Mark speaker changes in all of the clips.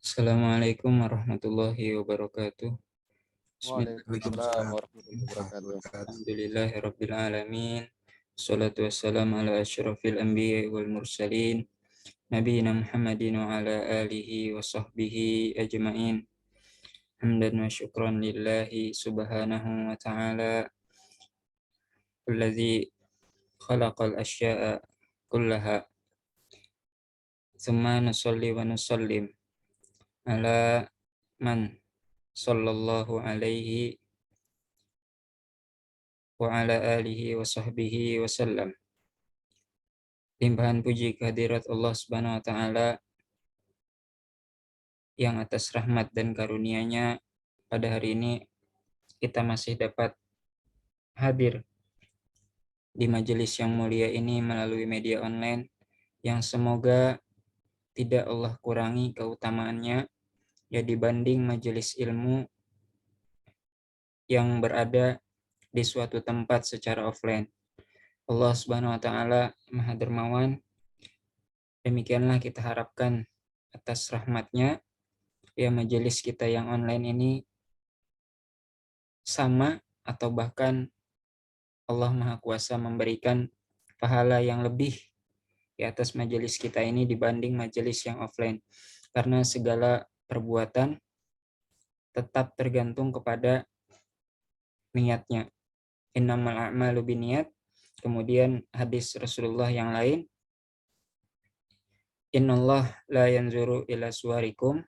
Speaker 1: Assalamualaikum warahmatullahi wabarakatuh.
Speaker 2: Waalaikumsalam
Speaker 1: Bismillahirrahmanirrahim.
Speaker 2: warahmatullahi wabarakatuh.
Speaker 1: Alhamdulillahirabbil alamin. Wassalatu wassalamu ala asyrafil anbiya'i wal mursalin nabiyina Muhammadin wa ala alihi wa sahbihi ajmain. Hamdan wa syukran lillahi subhanahu wa ta'ala alladzi khalaqal asya'a kullaha. Tsumma nusalli wa nusallim ala man sallallahu alaihi wa ala alihi wa sahbihi wa sallam. Limpahan puji kehadirat Allah Subhanahu wa taala yang atas rahmat dan karunia-Nya pada hari ini kita masih dapat hadir di majelis yang mulia ini melalui media online yang semoga tidak Allah kurangi keutamaannya ya dibanding majelis ilmu yang berada di suatu tempat secara offline. Allah Subhanahu wa taala Maha Dermawan. Demikianlah kita harapkan atas rahmat-Nya ya majelis kita yang online ini sama atau bahkan Allah Maha Kuasa memberikan pahala yang lebih di atas majelis kita ini dibanding majelis yang offline. Karena segala perbuatan tetap tergantung kepada niatnya. Innamal a'malu binniyat. Kemudian hadis Rasulullah yang lain, Innallah la yanzuru ila suwarikum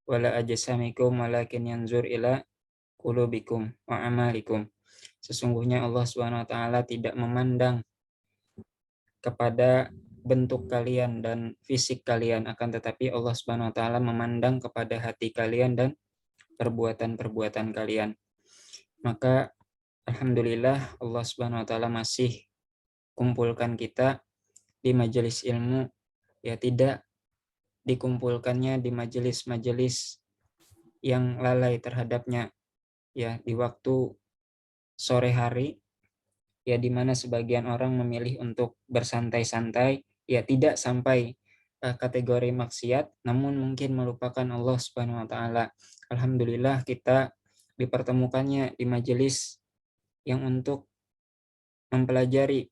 Speaker 1: wala ajsamikum walakin yanzur ila qulubikum wa amalikum. Sesungguhnya Allah Subhanahu wa taala tidak memandang kepada bentuk kalian dan fisik kalian, akan tetapi Allah Subhanahu wa taala memandang kepada hati kalian dan perbuatan-perbuatan kalian. Maka alhamdulillah Allah Subhanahu wa taala masih kumpulkan kita di majelis ilmu, ya tidak dikumpulkannya di majelis-majelis yang lalai terhadapnya ya di waktu sore hari, ya di mana sebagian orang memilih untuk bersantai-santai, ya tidak sampai kategori maksiat, namun mungkin melupakan Allah Subhanahu wa taala. Alhamdulillah kita dipertemukannya di majelis yang untuk mempelajari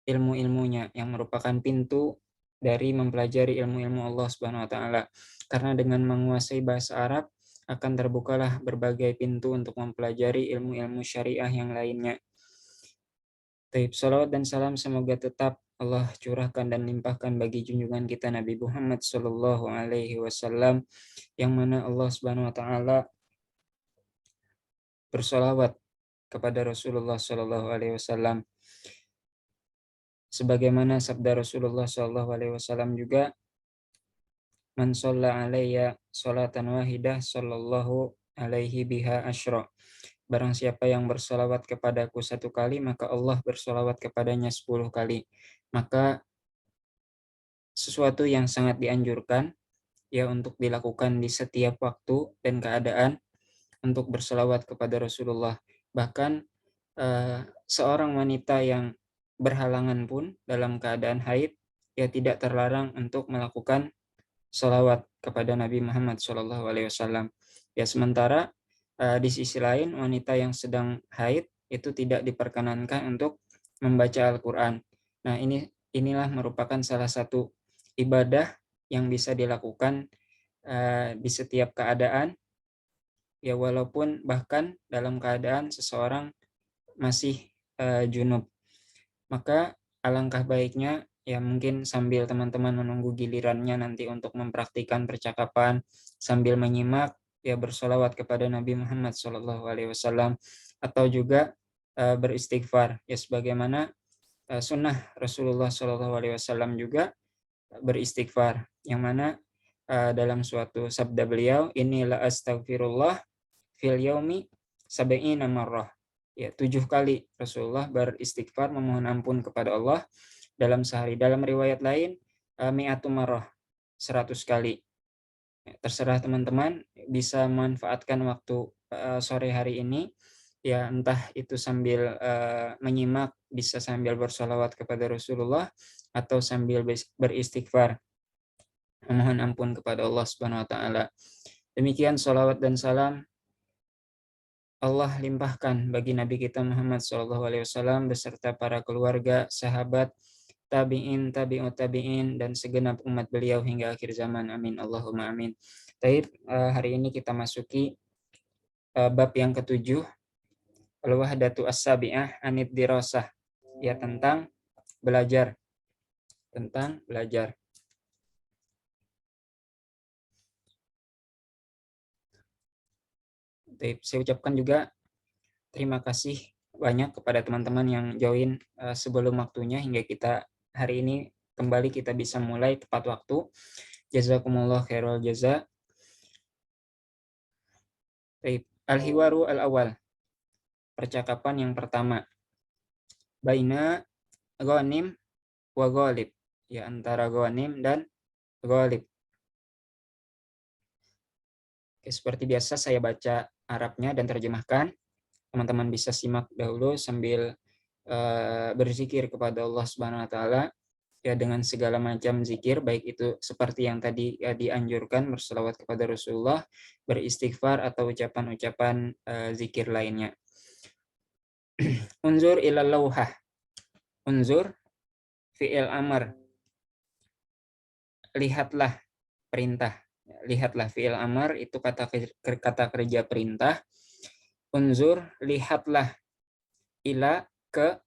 Speaker 1: ilmu-ilmunya, yang merupakan pintu dari mempelajari ilmu-ilmu Allah Subhanahu wa taala. Karena dengan menguasai bahasa Arab akan terbukalah berbagai pintu untuk mempelajari ilmu-ilmu syariah yang lainnya. Taib, salawat dan salam semoga tetap Allah curahkan dan limpahkan bagi junjungan kita Nabi Muhammad Sallallahu Alaihi Wasallam, yang mana Allah Subhanahu Wa Taala bersolawat kepada Rasulullah Sallallahu Alaihi Wasallam, sebagaimana sabda Rasulullah Sallallahu Alaihi Wasallam juga, man shalla alayya sholatan wahidah sallallahu alaihi biha asyra. Barang siapa yang bersolawat kepadaku 1 kali, maka Allah bersolawat kepadanya 10 kali. Maka sesuatu yang sangat dianjurkan ya untuk dilakukan di setiap waktu dan keadaan untuk bersolawat kepada Rasulullah. Bahkan seorang wanita yang berhalangan pun dalam keadaan haid ya tidak terlarang untuk melakukan sholawat kepada Nabi Muhammad SAW. Ya sementara di sisi lain wanita yang sedang haid itu tidak diperkenankan untuk membaca Al-Quran. Nah inilah merupakan salah satu ibadah yang bisa dilakukan di setiap keadaan, ya walaupun bahkan dalam keadaan seseorang masih junub. Maka alangkah baiknya ya mungkin sambil teman-teman menunggu gilirannya nanti untuk mempraktikkan percakapan sambil menyimak ya bersolawat kepada Nabi Muhammad SAW, atau juga beristighfar ya sebagaimana sunnah Rasulullah SAW juga beristighfar, yang mana dalam suatu sabda beliau, inilah astagfirullah fil yaumi sab'ina marrah. Ya, 7 kali Rasulullah beristighfar memohon ampun kepada Allah dalam sehari. Dalam riwayat lain mi'atu marrah, 100 kali. Ya, terserah teman-teman bisa memanfaatkan waktu sore hari ini ya, entah itu sambil menyimak, bisa sambil bersolawat kepada Rasulullah atau sambil beristighfar. memohon ampun kepada Allah Subhanahu wa taala. Demikian salawat dan salam Allah limpahkan bagi Nabi kita Muhammad SAW beserta para keluarga, sahabat, tabi'in, tabi'ut tabi'in, dan segenap umat beliau hingga akhir zaman. Amin. Allahumma amin. Taib, hari ini kita masuki bab yang ketujuh, al-wahdatu as-sabi'ah anid dirasah, ya tentang belajar. Tentang belajar. Taib, saya ucapkan juga terima kasih banyak kepada teman-teman yang join sebelum waktunya hingga kita hari ini kembali kita bisa mulai tepat waktu. Jazakumullah khairul jaza. Al-hiwaru al-awal. Percakapan yang pertama. Baina ghanim wa ghalib. Ya, antara ghanim dan ghalib. Oke, seperti biasa saya baca Arabnya dan terjemahkan. Teman-teman bisa simak dahulu sambil berzikir kepada Allah Subhanahu wa taala ya dengan segala macam zikir, baik itu seperti yang tadi ya dianjurkan berselawat kepada Rasulullah, beristighfar atau ucapan-ucapan zikir lainnya. Unzur ila lauhah. Unzur fi'il amr. Lihatlah perintah. Lihatlah fi'il amr itu kata kerja perintah. Unzur lihatlah, ila ke,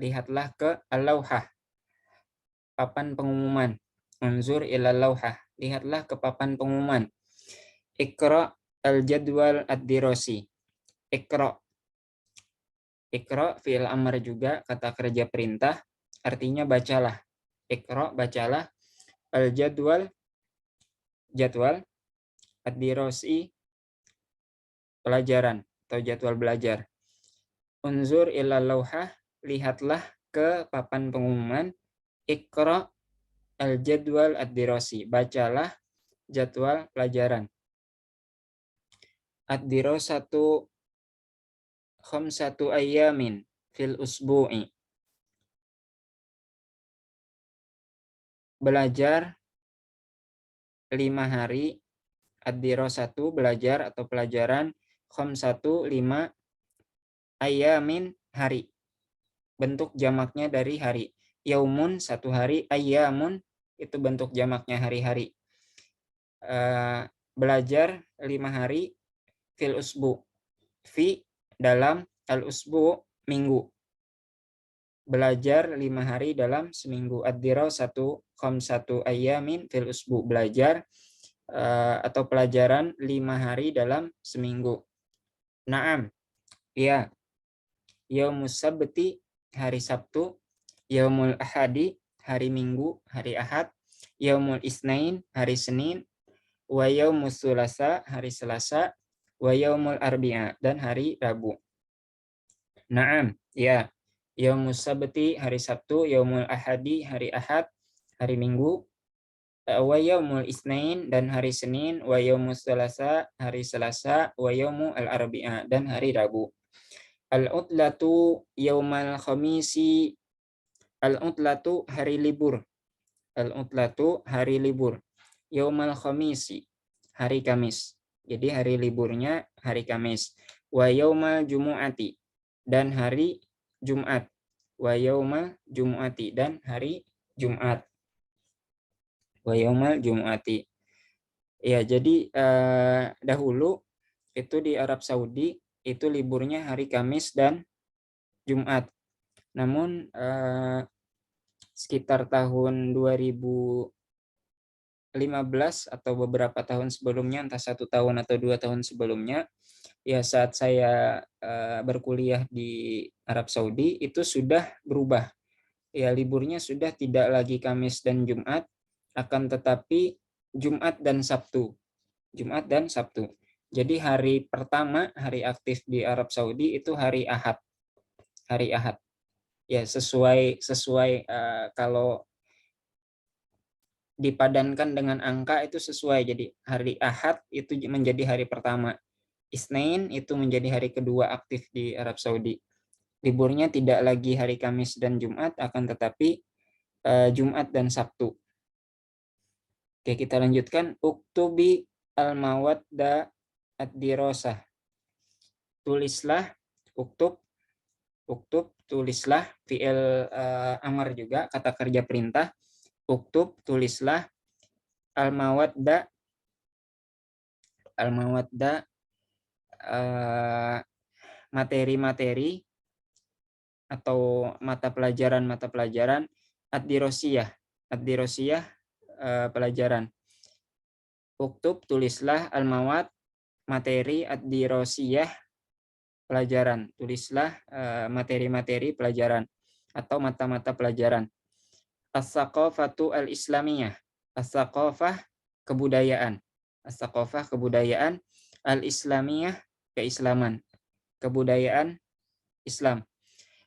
Speaker 1: lihatlah ke al-lauhah, papan pengumuman. Unzur ila lauhah, lihatlah ke papan pengumuman. Iqra al-jadwal ad-dirasi. Iqra. Iqra fi'il amr juga kata kerja perintah, artinya bacalah. Iqra bacalah, al-jadwal jadwal, ad-dirasi pelajaran atau jadwal belajar. Unzur ila lauhah, lihatlah ke papan pengumuman. Iqra al-jadwal ad-dirasi, bacalah jadwal pelajaran. Ad-dirasatu khamsatu ayyamin fil usbu'i. Belajar 5 hari. Ad-dirasatu belajar atau pelajaran, khamsatu 5, ayyamin hari. Bentuk jamaknya dari hari. Yaumun 1 hari, ayyamun itu bentuk jamaknya hari-hari. Belajar 5 hari fil usbu. Fi dalam, al-usbu minggu. Belajar 5 hari dalam seminggu. Ad-dirasatu khamsatu ayyamin fil usbu. Belajar atau pelajaran 5 hari dalam seminggu. Naam. Ya. Yaumus sabti hari Sabtu. Yaumul ahadi hari Minggu, hari Ahad. Yaumul isnain hari Senin. Wa yaumus sulasa hari Selasa. Wa yaumul arbi'a dan hari Rabu. Naam. Ya. Yaumus sabti hari Sabtu. Yaumul ahadi hari Ahad, hari Minggu. Wa yaumul isnain dan hari Senin. Wa yaumus sulasa hari Selasa. Wa yaumul arbi'a dan hari Rabu. Al-utlatu yaumal khamisi. Al-utlatu hari libur. Al-utlatu hari libur. Yaumal khamisi hari Kamis. Jadi hari liburnya hari Kamis. Wa yaumal jumu'ati dan hari Jumat. Wa yaumal jumu'ati dan hari Jumat. Wa yaumal jumu'ati. Ya, jadi dahulu itu di Arab Saudi itu liburnya hari Kamis dan Jumat. Namun sekitar tahun 2015 atau beberapa tahun sebelumnya, entah 1 tahun atau 2 tahun sebelumnya, ya saat saya berkuliah di Arab Saudi itu sudah berubah. Ya, liburnya sudah tidak lagi Kamis dan Jumat, akan tetapi Jumat dan Sabtu. Jumat dan Sabtu. Jadi hari pertama, hari aktif di Arab Saudi itu hari Ahad. Hari Ahad. Ya, sesuai kalau dipadankan dengan angka itu sesuai. Jadi hari Ahad itu menjadi hari pertama. Isnain itu menjadi hari kedua aktif di Arab Saudi. Liburnya tidak lagi hari Kamis dan Jumat, akan tetapi Jumat dan Sabtu. Oke, kita lanjutkan. Uktubi al-mawadda ad-dirasah. Tulislah, uktub, tulislah, fi'il amar juga, kata kerja perintah. Uktub, tulislah, al-mawadda, materi-materi atau mata pelajaran ad-dirosiyah, pelajaran. Uktub, tulislah, al-mawad, materi ad-dirosiyah, pelajaran. Tulislah materi-materi pelajaran atau mata-mata pelajaran. As-saqafatu al-islamiyah. As-saqafah, kebudayaan. As-saqafah, kebudayaan. Al-islamiyah, keislaman. Kebudayaan Islam.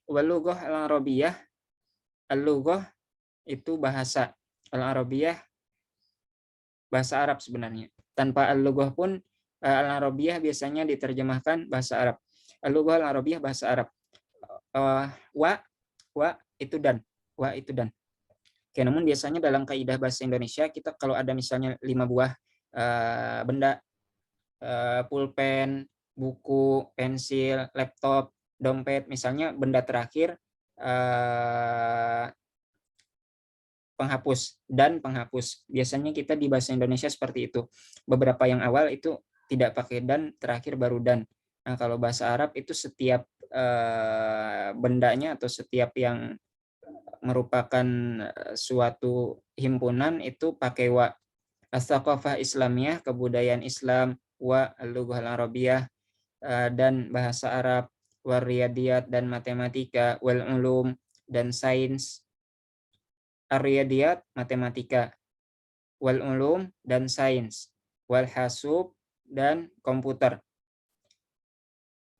Speaker 1: Wal-lughah al-arabiyah. Al-lughah itu bahasa. Al-arabiyah, bahasa Arab sebenarnya. Tanpa al-lughah pun al-arabiyah biasanya diterjemahkan bahasa Arab. Al-lughah al-arabiyah, bahasa Arab. Wa itu dan. Wa itu dan. Oke, namun biasanya dalam kaidah bahasa Indonesia kita kalau ada misalnya 5 buah benda, pulpen, buku, pensil, laptop, dompet, misalnya benda terakhir penghapus dan penghapus. Biasanya kita di bahasa Indonesia seperti itu. Beberapa yang awal itu tidak pakai dan, terakhir baru dan. Nah, kalau bahasa Arab itu setiap bendanya atau setiap yang merupakan suatu himpunan itu pakai wa. As-saqafah Islamiyah, kebudayaan Islam, wa al-lughah al-arabiyah, dan bahasa Arab, wal riyadiyat, dan matematika, wal ulum, dan sains. Ar-riyadiyat, matematika, wal ulum, dan sains, wal hasub, dan komputer.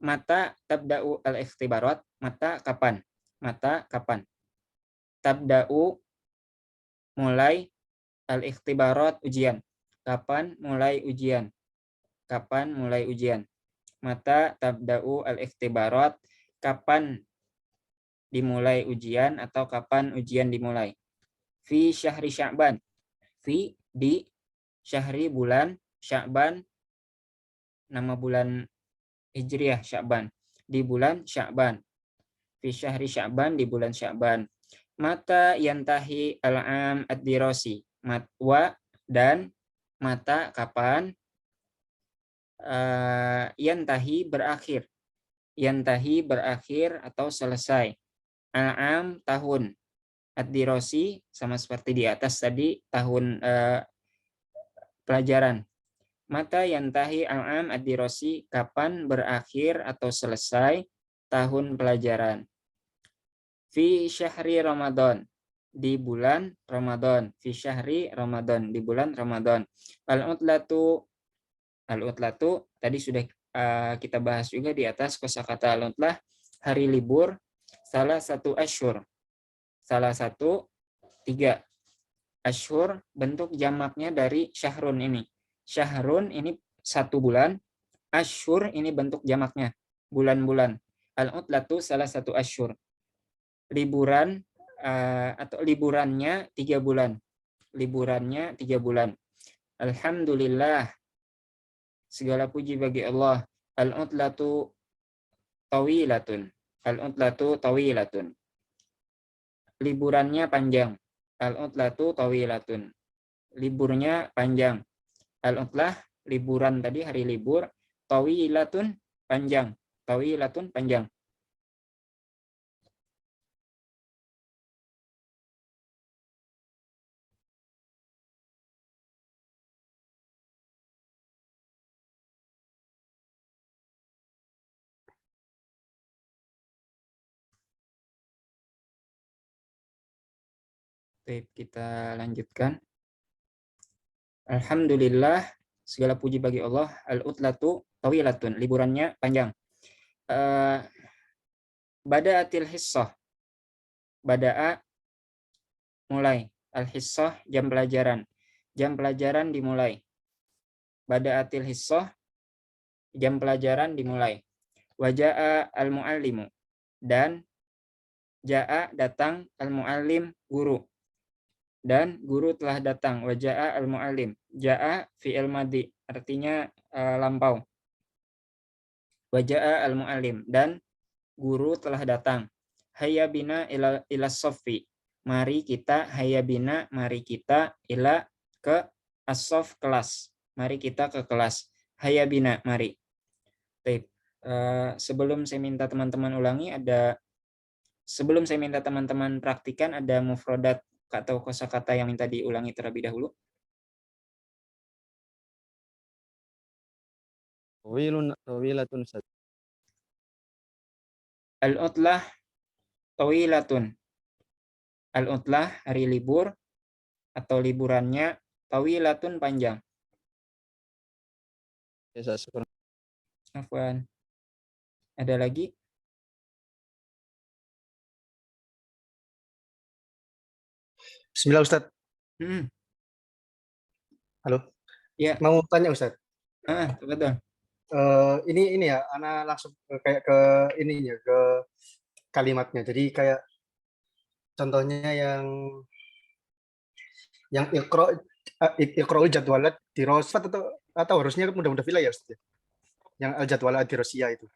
Speaker 1: Mata tabda'u al-ikhtibarat, mata kapan? Mata kapan? Tabda'u, mulai, al-ikhtibarat, ujian. Kapan mulai ujian? Kapan mulai ujian? Mata tabda'u al-ikhtibarat, kapan dimulai ujian atau kapan ujian dimulai? Fi syahri Sya'ban. Fi, di, syahri, bulan, Sya'ban, nama bulan Hijriah Sya'ban, di bulan Sya'ban. Fi syahri Sya'ban, di bulan Sya'ban. Mata yantahi al-am ad-dirasi. Wa, dan, mata kapan, yantahi, berakhir. Yantahi, berakhir atau selesai. Al-am, tahun. Ad-dirasi, sama seperti di atas tadi, tahun pelajaran. Mata yantahi al-am ad-dirasi, kapan berakhir atau selesai tahun pelajaran. Fi syahri Ramadan, di bulan Ramadan. Fi syahri Ramadan, di bulan Ramadan. Al-utlatu, tadi sudah kita bahas juga di atas kosakata al-utlah, hari libur, salah satu asyhur. Salah satu 3. Asyhur, bentuk jamaknya dari syahrun ini. Syahrun ini 1 bulan, asyhur ini bentuk jamaknya, bulan-bulan. Al-utlatu salah satu asyhur. Liburan atau liburannya 3 bulan. Liburannya 3 bulan. Alhamdulillah, segala puji bagi Allah. Al-utlatu tawilatun. Al-utlatu tawilatun. Liburannya panjang. Al-utlatu tawilatun. Liburnya panjang. Al-utlah, liburan tadi, hari libur. Tawilatun, panjang. Tawilatun, panjang. Baik, kita lanjutkan. Alhamdulillah, segala puji bagi Allah. Al-utlatu tawilatun, liburannya panjang. Bada'atil hissah. Bada'a, mulai. Al-hissah, jam pelajaran. Jam pelajaran dimulai. Bada'atil hissah, jam pelajaran dimulai. Waja'a al-muallimu, dan ja'a, datang, al-muallim, guru. dan guru telah datang. Wa jaa al-muallim. Jaa fi'il madhi, artinya lampau. Wa jaa al-muallim, dan guru telah datang. Hayya bina ila soffi. Mari kita, hayya bina, mari kita, ila, ke as-soff, kelas. Mari kita ke kelas. Hayya bina, mari. Baik. Sebelum saya minta teman-teman ulangi, sebelum saya minta teman-teman praktikan, ada mufradat atau kosakata yang minta diulangi terlebih dahulu.
Speaker 2: Tawilatun Ustaz.
Speaker 1: Al-utlah tawilatun. Al-utlah, hari libur atau liburannya, tawilatun, panjang.
Speaker 2: Ya, Ustaz. Syukur.
Speaker 1: Afwan. Ada lagi?
Speaker 3: Bismillah Ustaz. Halo.
Speaker 1: Ya.
Speaker 3: Mau tanya Ustaz.
Speaker 1: Betul.
Speaker 3: Ini ya, anak langsung kayak ke ininya, ke kalimatnya. Jadi kayak contohnya yang iqra'ul jadwalat dirosat atau harusnya mudah-mudah villa ya Ustaz. Yang al jadwalat dirosia itu.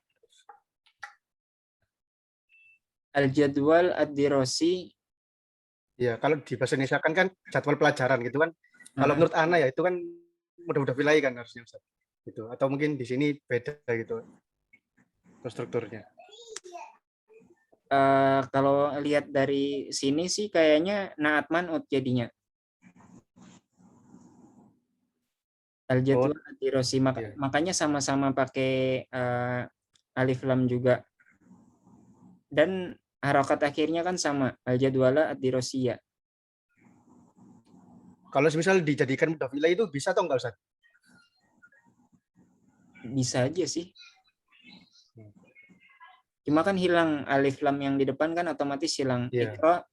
Speaker 1: Al jadwal ad-dirasi.
Speaker 3: Ya, kalau di bahasa Indonesia kan jadwal pelajaran gitu kan. Kalau menurut Ana ya itu kan mudah-mudah villa kan harusnya Ustaz. Gitu. Atau mungkin di sini beda gitu strukturnya.
Speaker 1: Kalau lihat dari sini sih kayaknya naat man'ut jadinya. Al-jadwal ad-dirasi, makanya sama-sama pakai alif lam juga. Dan harokat akhirnya kan sama, al-jadwala ad-dirasiyah.
Speaker 3: Kalau misal dijadikan mudhaf ilaih itu bisa atau enggak Ustaz?
Speaker 1: Bisa aja sih. Cuma kan hilang alif lam yang di depan kan otomatis hilang. Iqra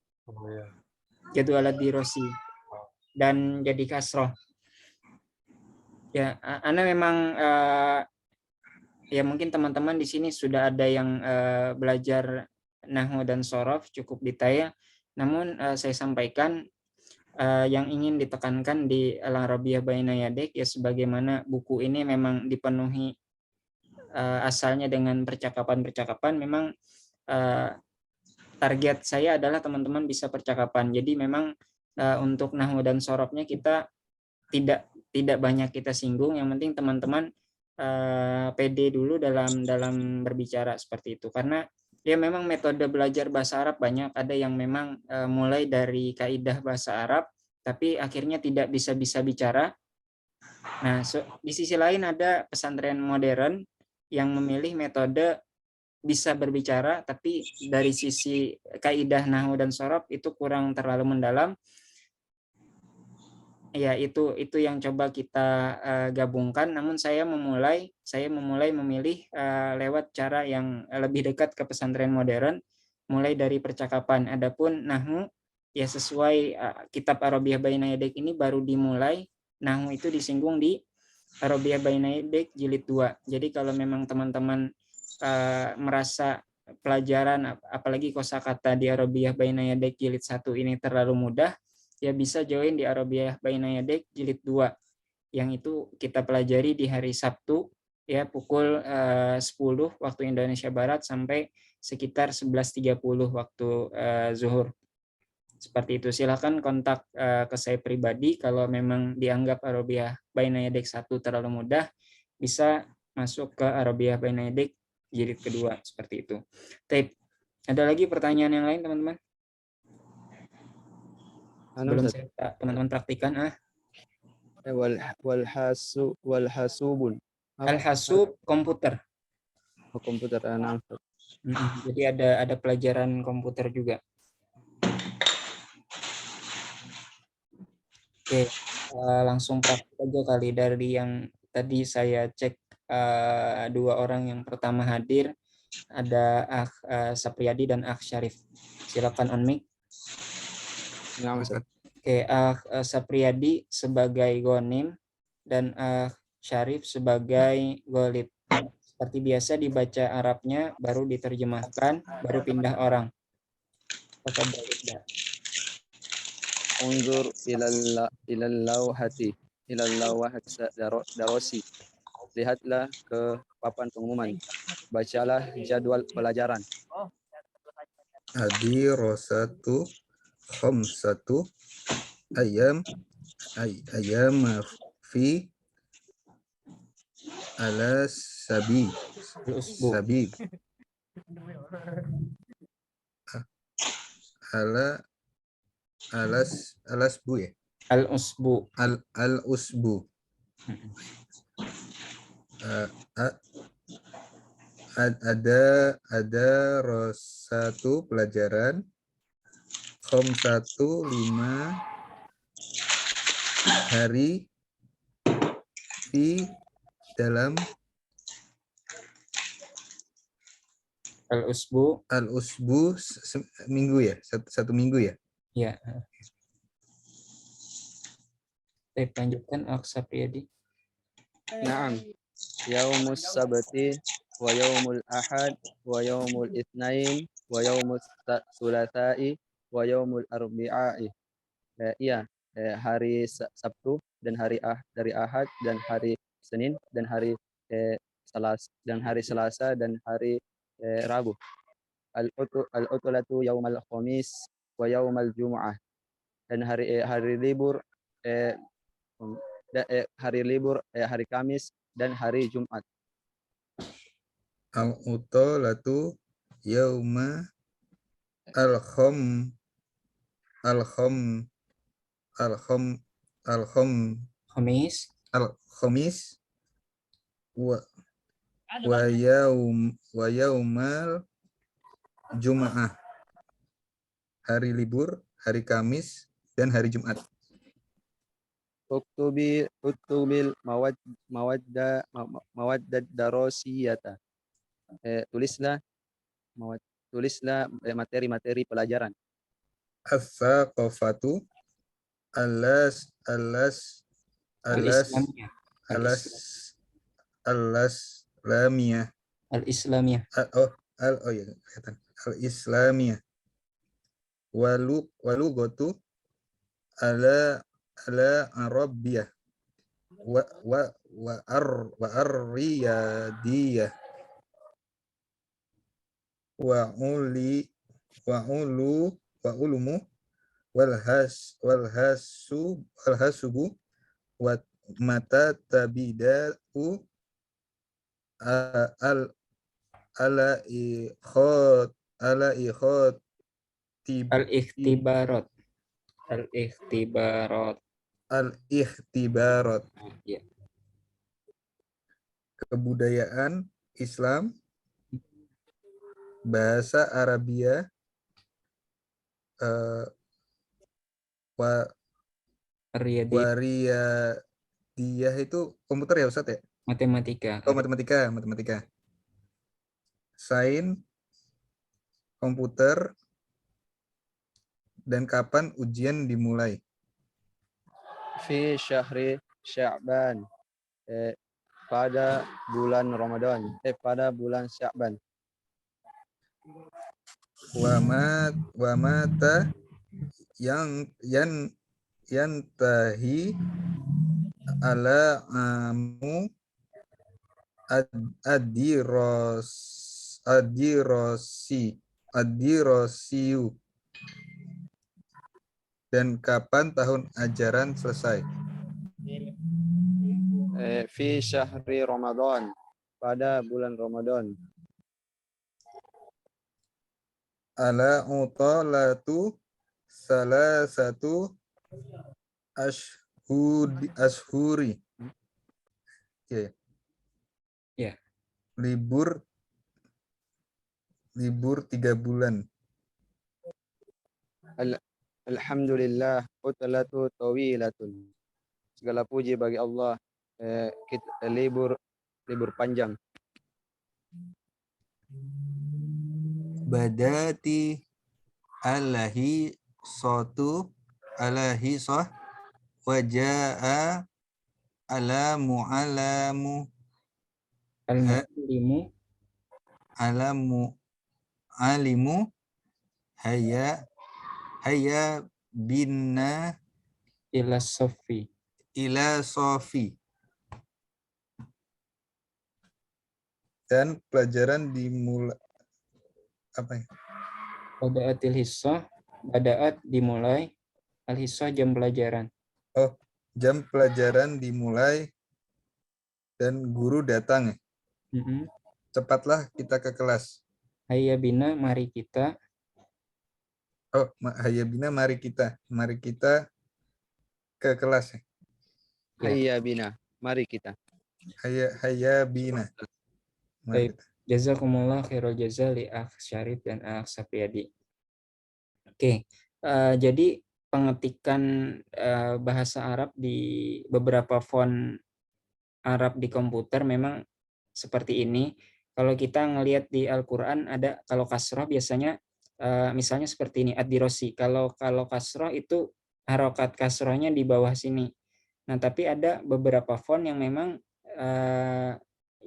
Speaker 1: jadwal ad-dirasi dan jadi kasroh. Ya, Ana memang ya mungkin teman-teman di sini sudah ada yang belajar nahwu dan shorof cukup detail. Namun saya sampaikan yang ingin ditekankan di Al-Arabiyah Baina Yadik ya, sebagaimana buku ini memang dipenuhi asalnya dengan percakapan-percakapan, memang target saya adalah teman-teman bisa percakapan. Jadi memang untuk nahwu dan shorofnya kita tidak banyak kita singgung, yang penting teman-teman pede dulu dalam berbicara seperti itu. Karena ya memang metode belajar bahasa Arab banyak, ada yang memang mulai dari kaidah bahasa Arab tapi akhirnya tidak bisa bicara. Nah, di sisi lain ada pesantren modern yang memilih metode bisa berbicara tapi dari sisi kaidah nahwu dan shorof itu kurang terlalu mendalam. Ya, itu yang coba kita gabungkan. Namun saya memulai memilih lewat cara yang lebih dekat ke pesantren modern, mulai dari percakapan. Adapun nahwu ya sesuai kitab Arabiyah Baina Yadik ini baru dimulai. Nahwu itu disinggung di Arabiyah Baina Yadik jilid 2. Jadi kalau memang teman-teman merasa pelajaran apalagi kosakata di Arabiyah Baina Yadik jilid 1 ini terlalu mudah, ya bisa join di Arabiyah Baina Yadik jilid 2 yang itu kita pelajari di hari Sabtu ya pukul 10 waktu Indonesia Barat sampai sekitar 11.30 waktu zuhur. Seperti itu. Silakan kontak ke saya pribadi kalau memang dianggap Arabiyah Baina Yadik 1 terlalu mudah, bisa masuk ke Arabiyah Baina Yadik jilid kedua seperti itu. Tape. Ada lagi pertanyaan yang lain teman-teman? Sebelum saya teman-teman praktikan
Speaker 2: wal hasubun.
Speaker 1: Al-hasub komputer.
Speaker 2: Komputer
Speaker 1: Jadi ada pelajaran komputer juga. Oke, langsung praktik aja kali dari yang tadi saya cek dua orang yang pertama hadir, ada Akh Sapriyadi dan Akh Syarif. Silakan on mic. Oke, Akh Sapriyadi sebagai gonim dan Akh Syarif sebagai golib. Seperti biasa dibaca Arabnya, baru diterjemahkan, baru pindah orang.
Speaker 2: unzur ilal lawhati darosi. Lihatlah ke papan pengumuman. Bacalah jadwal pelajaran.
Speaker 4: Adirosatu khamsatu ayam fi ala
Speaker 1: Al-usbu.
Speaker 4: sabib ala alasbu ya
Speaker 1: Al-usbu.
Speaker 4: al usbu ada rosatu pelajaran khamsatu 5 hari fi dalam
Speaker 1: Al-usbu.
Speaker 4: al usbu minggu ya satu minggu ya.
Speaker 1: Ya. Lanjutkan Al-Sapriyadi.
Speaker 2: Naam. Yaumus sabti wa yaumul ahad wa yaumul itsnain wa yaumus tsulatsa'i wa yaumul arbi'i. Iya, hari Sabtu dan dari Ahad dan hari Senin dan hari Selasa dan hari Rabu. Al-utulatu yaumal khamis wa yaumal jumu'ah. Dan hari libur hari Kamis dan hari Jumat.
Speaker 4: Al utolatu yauma al khom al khom al khom al khom
Speaker 1: Khamis.
Speaker 4: al khamis wa yaumal jumaah, hari libur hari Kamis dan hari Jumat.
Speaker 2: Uktubil mawaddat darosiyata. Tulislah materi-materi pelajaran.
Speaker 4: As-saqafatu alas
Speaker 1: Al-Islamiyah.
Speaker 4: lamiyah
Speaker 1: Al-Islamiyah.
Speaker 4: oh ya kelihatan al-islamiyah walugotu ala arabiyah wa arriyadiyah wa ulumu walhasubu wa mata tabidatu al ala
Speaker 1: Al-ikhtibarat. Al-ikhtibarat.
Speaker 4: al-ikhtibarat,
Speaker 1: Ya.
Speaker 4: kebudayaan Islam, bahasa Arabia,
Speaker 1: Riyadi.
Speaker 4: wariyadiyah itu komputer ya Ustaz ya?
Speaker 1: Matematika.
Speaker 4: Oh, matematika. Sains, komputer, dan kapan ujian dimulai?
Speaker 2: Fi syahri Sya'ban. Pada bulan Ramadan. Pada bulan Sya'ban.
Speaker 4: Wa mata yang tahi ala amu adirosiu, dan kapan tahun ajaran selesai?
Speaker 2: Fi syahri Ramadan. Pada bulan Ramadan.
Speaker 4: Ala utalatu salah satu ashuri. Ya.
Speaker 1: Ya.
Speaker 4: Libur 3 bulan.
Speaker 2: Alhamdulillah utlatu tawilatun. Segala puji bagi Allah, libur panjang.
Speaker 4: Badati alahi sotu alahi soh wajaa alamu
Speaker 1: Al-mu'allimu.
Speaker 4: alimu hayya bina
Speaker 1: ila sofi.
Speaker 4: ila sofi. Dan pelajaran dimulai apa ya?
Speaker 1: Bada'atil hissah, bada'at dimulai, al-hissah jam pelajaran.
Speaker 4: Oh, jam pelajaran dimulai dan guru datang.
Speaker 1: Mm-mm.
Speaker 4: Cepatlah kita ke kelas.
Speaker 1: Hayya bina, mari kita.
Speaker 4: Oh, hayya bina, mari kita ke kelas.
Speaker 2: Hayya bina. Mari kita.
Speaker 4: Hayya bina. Mari
Speaker 1: Baik.
Speaker 4: kita.
Speaker 1: Jazakumullah khairul jaza li Akh Syarif dan Akh Sapriyadi. Oke, jadi pengetikan bahasa Arab di beberapa font Arab di komputer memang seperti ini. Kalau kita ngelihat di Al-Quran ada, kalau kasroh biasanya misalnya seperti ini, ad-dirosi. Kalau kasroh itu harokat kasrohnya di bawah sini. Nah, tapi ada beberapa font yang memang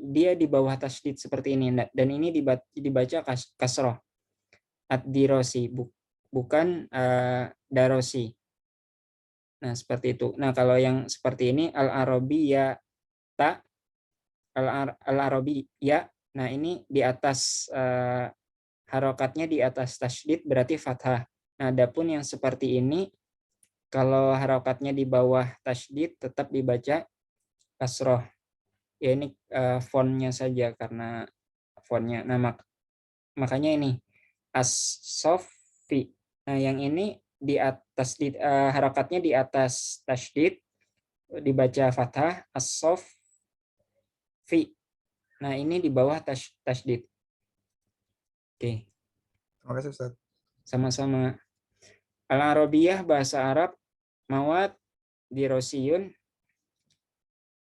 Speaker 1: dia di bawah tasydid seperti ini, dan ini dibaca kasroh, ad-dirosi, bukan darosi. Nah, seperti itu. Nah, kalau yang seperti ini al-arabiyya ta, al-arabiyya, nah ini di atas harokatnya di atas tasydid berarti fathah. Nah, adapun yang seperti ini kalau harokatnya di bawah tasydid tetap dibaca kasroh. Ya ini fontnya saja karena fontnya. Nah, makanya ini as-sofi. Nah, yang ini di atas harokatnya di atas tasydid dibaca fathah, as-sofi. Nah, ini di bawah tasydid. Oke.
Speaker 4: Terima kasih Ustaz.
Speaker 1: Sama-sama. Al-Arabiyah bahasa Arab, mawad dirosiyun,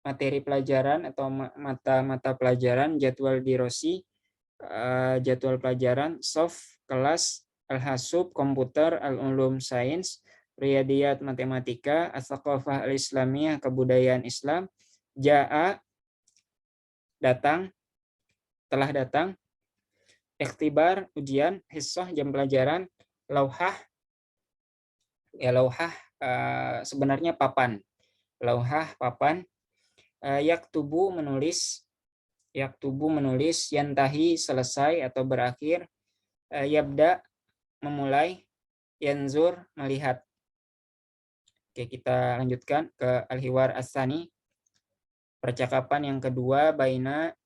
Speaker 1: materi pelajaran atau mata pelajaran, jadwal dirosi, jadwal pelajaran, soft kelas, al-hasub komputer, al-ulum sains, riyadiyat matematika, as-saqafah al-islamiyah kebudayaan Islam, ja'a datang, telah datang, ikhtibar ujian, hissah jam pelajaran, lauhah ya lauhah sebenarnya papan, lauhah papan, yaktubu menulis, yantahi selesai atau berakhir, yabda memulai, yanzur melihat. Oke, kita lanjutkan ke al-hiwar as-tsani, percakapan yang kedua baina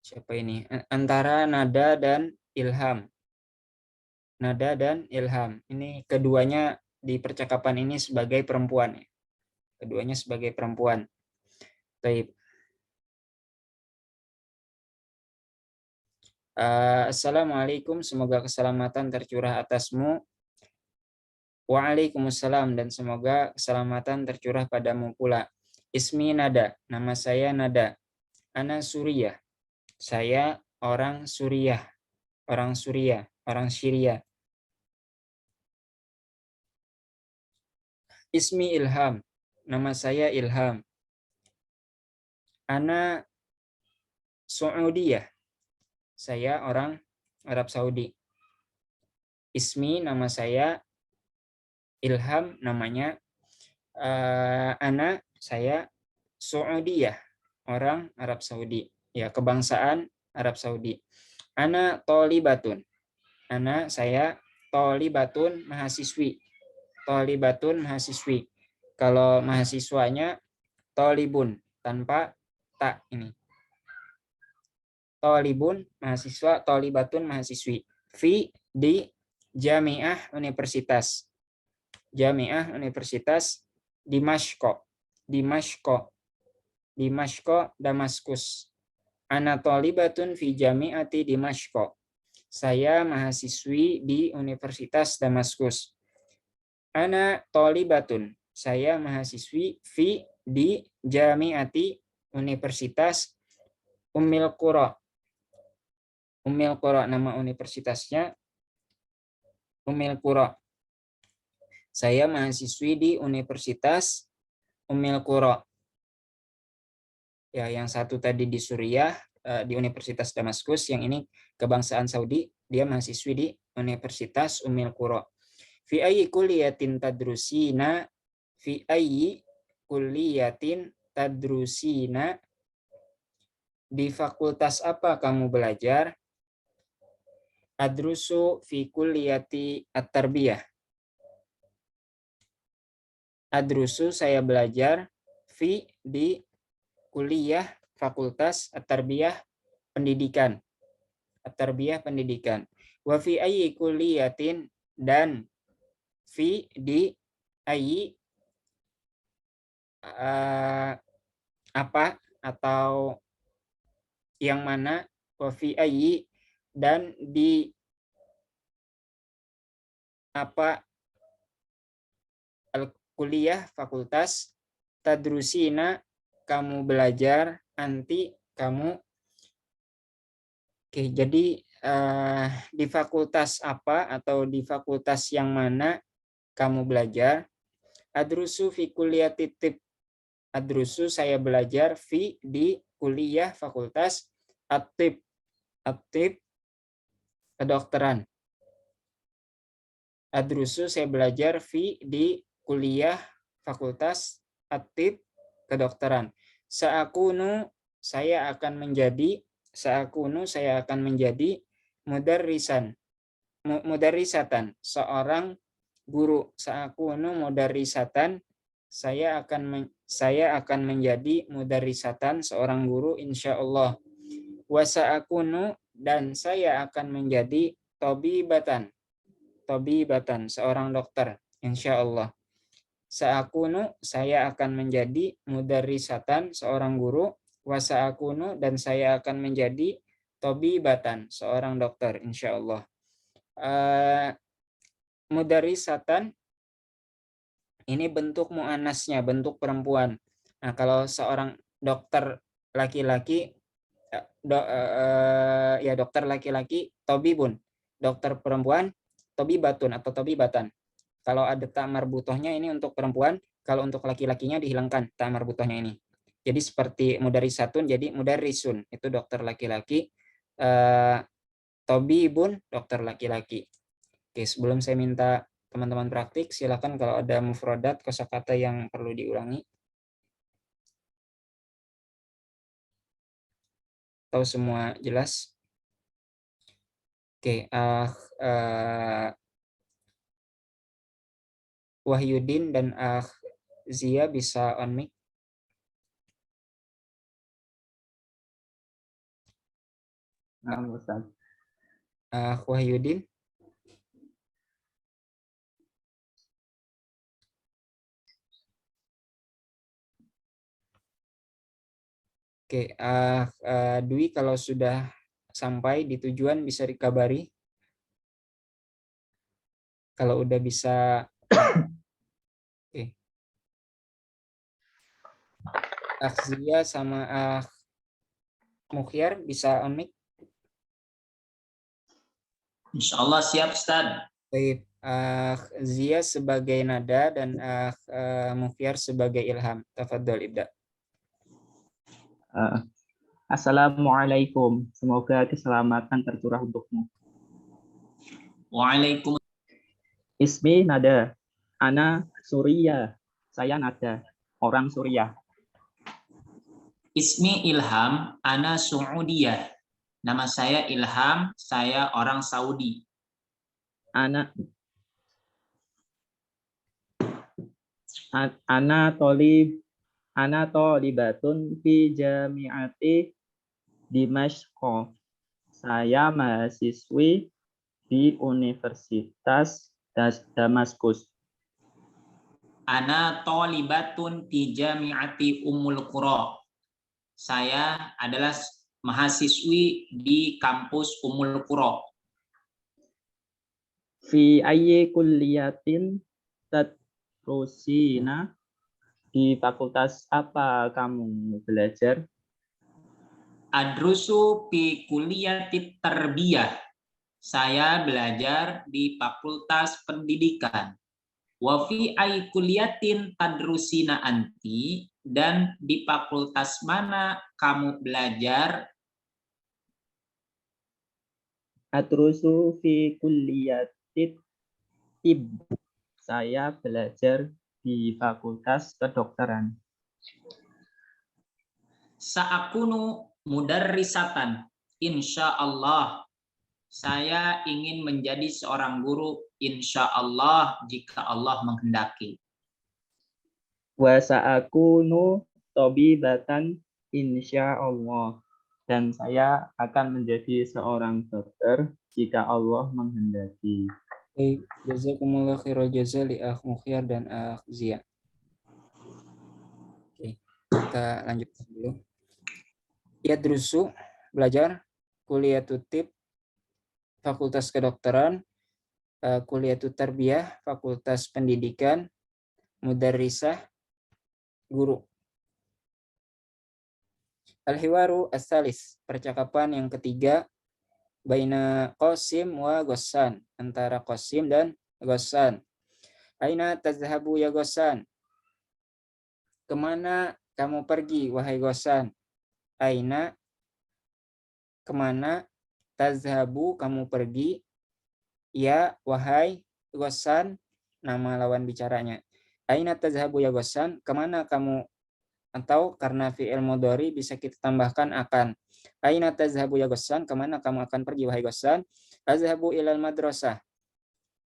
Speaker 1: siapa ini? Antara Nada dan Ilham. Nada dan Ilham. Ini keduanya di percakapan ini sebagai perempuan. Keduanya sebagai perempuan. Baik. Assalamualaikum, semoga keselamatan tercurah atasmu. Waalaikumsalam, dan semoga keselamatan tercurah padamu pula. Ismi Nada, nama saya Nada. Ana Suriah, saya orang Suriah, orang Syria. Ismi Ilham, nama saya Ilham. Ana Saudiyah, saya orang Arab Saudi. Ismi, nama saya. Ilham, namanya. Ana, saya. Saudiyah, orang Arab Saudi. Ya, kebangsaan Arab Saudi. Ana tolibatun. Ana, saya. Tolibatun, mahasiswi. Tolibatun, mahasiswi. Kalau mahasiswanya tolibun, tanpa tak ini. Tolibun, mahasiswa, tolibatun, mahasiswi. Fi, di Jamiah, universitas. Jamiah, universitas. Dimashq, Damaskus. Ana tolibatun fi jamiati Dimashq. Saya mahasiswi di Universitas Damaskus. Ana tolibatun, saya mahasiswi fi di jamiati Universitas Ummil Qura. Ummil Qura, nama universitasnya Ummil Qura. Saya mahasiswi di Universitas Ummil Qura. Ya, yang satu tadi di Suriah, di Universitas Damaskus, yang ini kebangsaan Saudi, dia mahasiswi di Universitas Ummil Qura. Fi ayyi kulliyatin tadrusina, fi ayyi kulliyatin tadrusina, di fakultas apa kamu belajar? Adrusu fi kulliyati at-tarbiyah. Adrusu saya belajar, fi di kuliah fakultas at-tarbiyah pendidikan. At-tarbiyah pendidikan. Wa fi ayyi kulliyatin, dan fi di ayyi apa atau yang mana, wa fi ayyi dan di apa kuliah fakultas, tadrusina kamu belajar, anti kamu. Oke, jadi di fakultas apa atau di fakultas yang mana kamu belajar? Adrusu fi kulliyati tib. Adrusu saya belajar fi di kuliah fakultas at-tib. At-tib kedokteran. Adrusu saya belajar fi di kuliah fakultas at-tib kedokteran. Sa'akunu saya akan menjadi, sa'akunu saya akan menjadi mudarrisatan seorang guru. Sa'akunu mudarrisatan saya akan menjadi mudarrisatan seorang guru insyaallah. Wa sa'akunu dan saya akan menjadi tabibatan seorang dokter insyaallah. Sa'akunu saya akan menjadi mudarrisatan seorang guru, wa sa'akunu dan saya akan menjadi tabibatan seorang dokter insyaallah. Mudarrisatan ini bentuk muannasnya, bentuk perempuan. Nah, kalau seorang dokter laki-laki dokter laki-laki tabibun, dokter perempuan tabibatun atau tabibatan. Kalau ada ta marbutohnya ini untuk perempuan, kalau untuk laki-lakinya dihilangkan ta marbutohnya ini. Jadi seperti mudarrisatun jadi mudarrisun, itu dokter laki-laki, tabibun dokter laki-laki. Oke, sebelum saya minta teman-teman praktik, silakan kalau ada mufradat kosakata yang perlu diulangi. Atau semua jelas? Oke, Wahyudin dan Zia bisa on mic.
Speaker 2: Ustaz.
Speaker 1: Wahyudin. Oke, Dwi kalau sudah sampai di tujuan bisa dikabari. Kalau udah bisa, oke. Zia sama Mukhyar bisa on mic.
Speaker 5: Insyaallah siap, Ustaz.
Speaker 1: Baik, Zia sebagai nada dan Mukhyar sebagai ilham. Tafadhol ibda.
Speaker 6: Assalamualaikum. Semoga keselamatan tercurah untukmu.
Speaker 5: Waalaikumsalam.
Speaker 6: Ismi Nada. Ana Surya. Saya Nada. Orang Suriah.
Speaker 5: Ismi Ilham, ana Suudiyah. Nama saya Ilham, saya orang Saudi.
Speaker 6: Ana tolibatun fi jami'ati Dimashq. Saya mahasiswi di Universitas Damaskus.
Speaker 5: Ana tolibatun fi jami'ati Ummul Qura. Saya adalah mahasiswi di kampus Ummul Qura.
Speaker 6: Fi ayyi kulliyatin tadrusina, di fakultas apa kamu belajar?
Speaker 5: Adrusu fi kulliyati tarbiyah. Saya belajar di fakultas pendidikan. Wa fi ayyi kulliyatin tadrusina anti, dan di fakultas mana kamu belajar?
Speaker 6: Adrusu fi kulliyati Saya belajar di Fakultas Kedokteran.
Speaker 5: Sa'akunu mudarrisatan. Insya Allah. Saya ingin menjadi seorang guru. Insya Allah jika Allah menghendaki.
Speaker 6: Wa sa'akunu thabibatan insyaallah. Dan saya akan menjadi seorang dokter jika Allah menghendaki.
Speaker 1: Baik, jazakumullah khairal jaza li akh Mukhyar dan akh Zia. Oke, kita lanjutkan dulu. Yadrusu, belajar, Kuliatut Tib, Fakultas Kedokteran, Kuliatut Tarbiyah, Fakultas Pendidikan, Mudarrisah, guru. Al-hiwaru as-salis, percakapan yang ketiga, baina Qasim wa Ghassan, antara Qasim dan Ghassan. Aina tazhabu ya Ghassan? Kemana kamu pergi, wahai Ghassan? Aina, kemana, tazhabu, kamu pergi, ya, wahai Ghassan, nama lawan bicaranya. Aina tazhabu ya Ghassan? Kemana kamu? Atau karena fi'il mudhari bisa kita tambahkan akan. Aina tazhabu ya Ghassan? Kemana kamu akan pergi, wahai Ghassan? Azhabu ilal madrasah.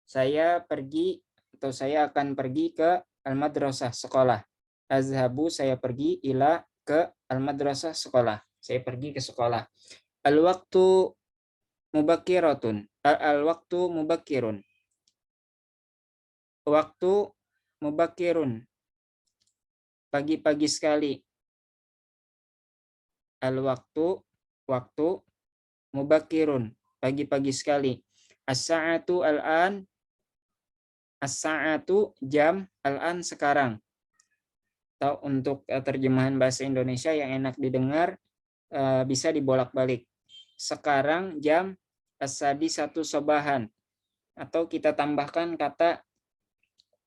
Speaker 1: Saya pergi atau saya akan pergi ke al-madrasah, sekolah. Azhabu, saya pergi, ila, ke al-madrasah, sekolah. Saya pergi ke sekolah. Al-waktu mubakiratun. Al-waktu mubakirun. Waktu mubakirun. Pagi-pagi sekali. Al-waktu, waktu, mubakirun, pagi-pagi sekali. As-sa'atu al-an, as-sa'atu, jam, al-an, sekarang. Atau untuk terjemahan bahasa Indonesia yang enak didengar, bisa dibolak-balik. Sekarang jam, as-sadisatu sobahan. Atau kita tambahkan kata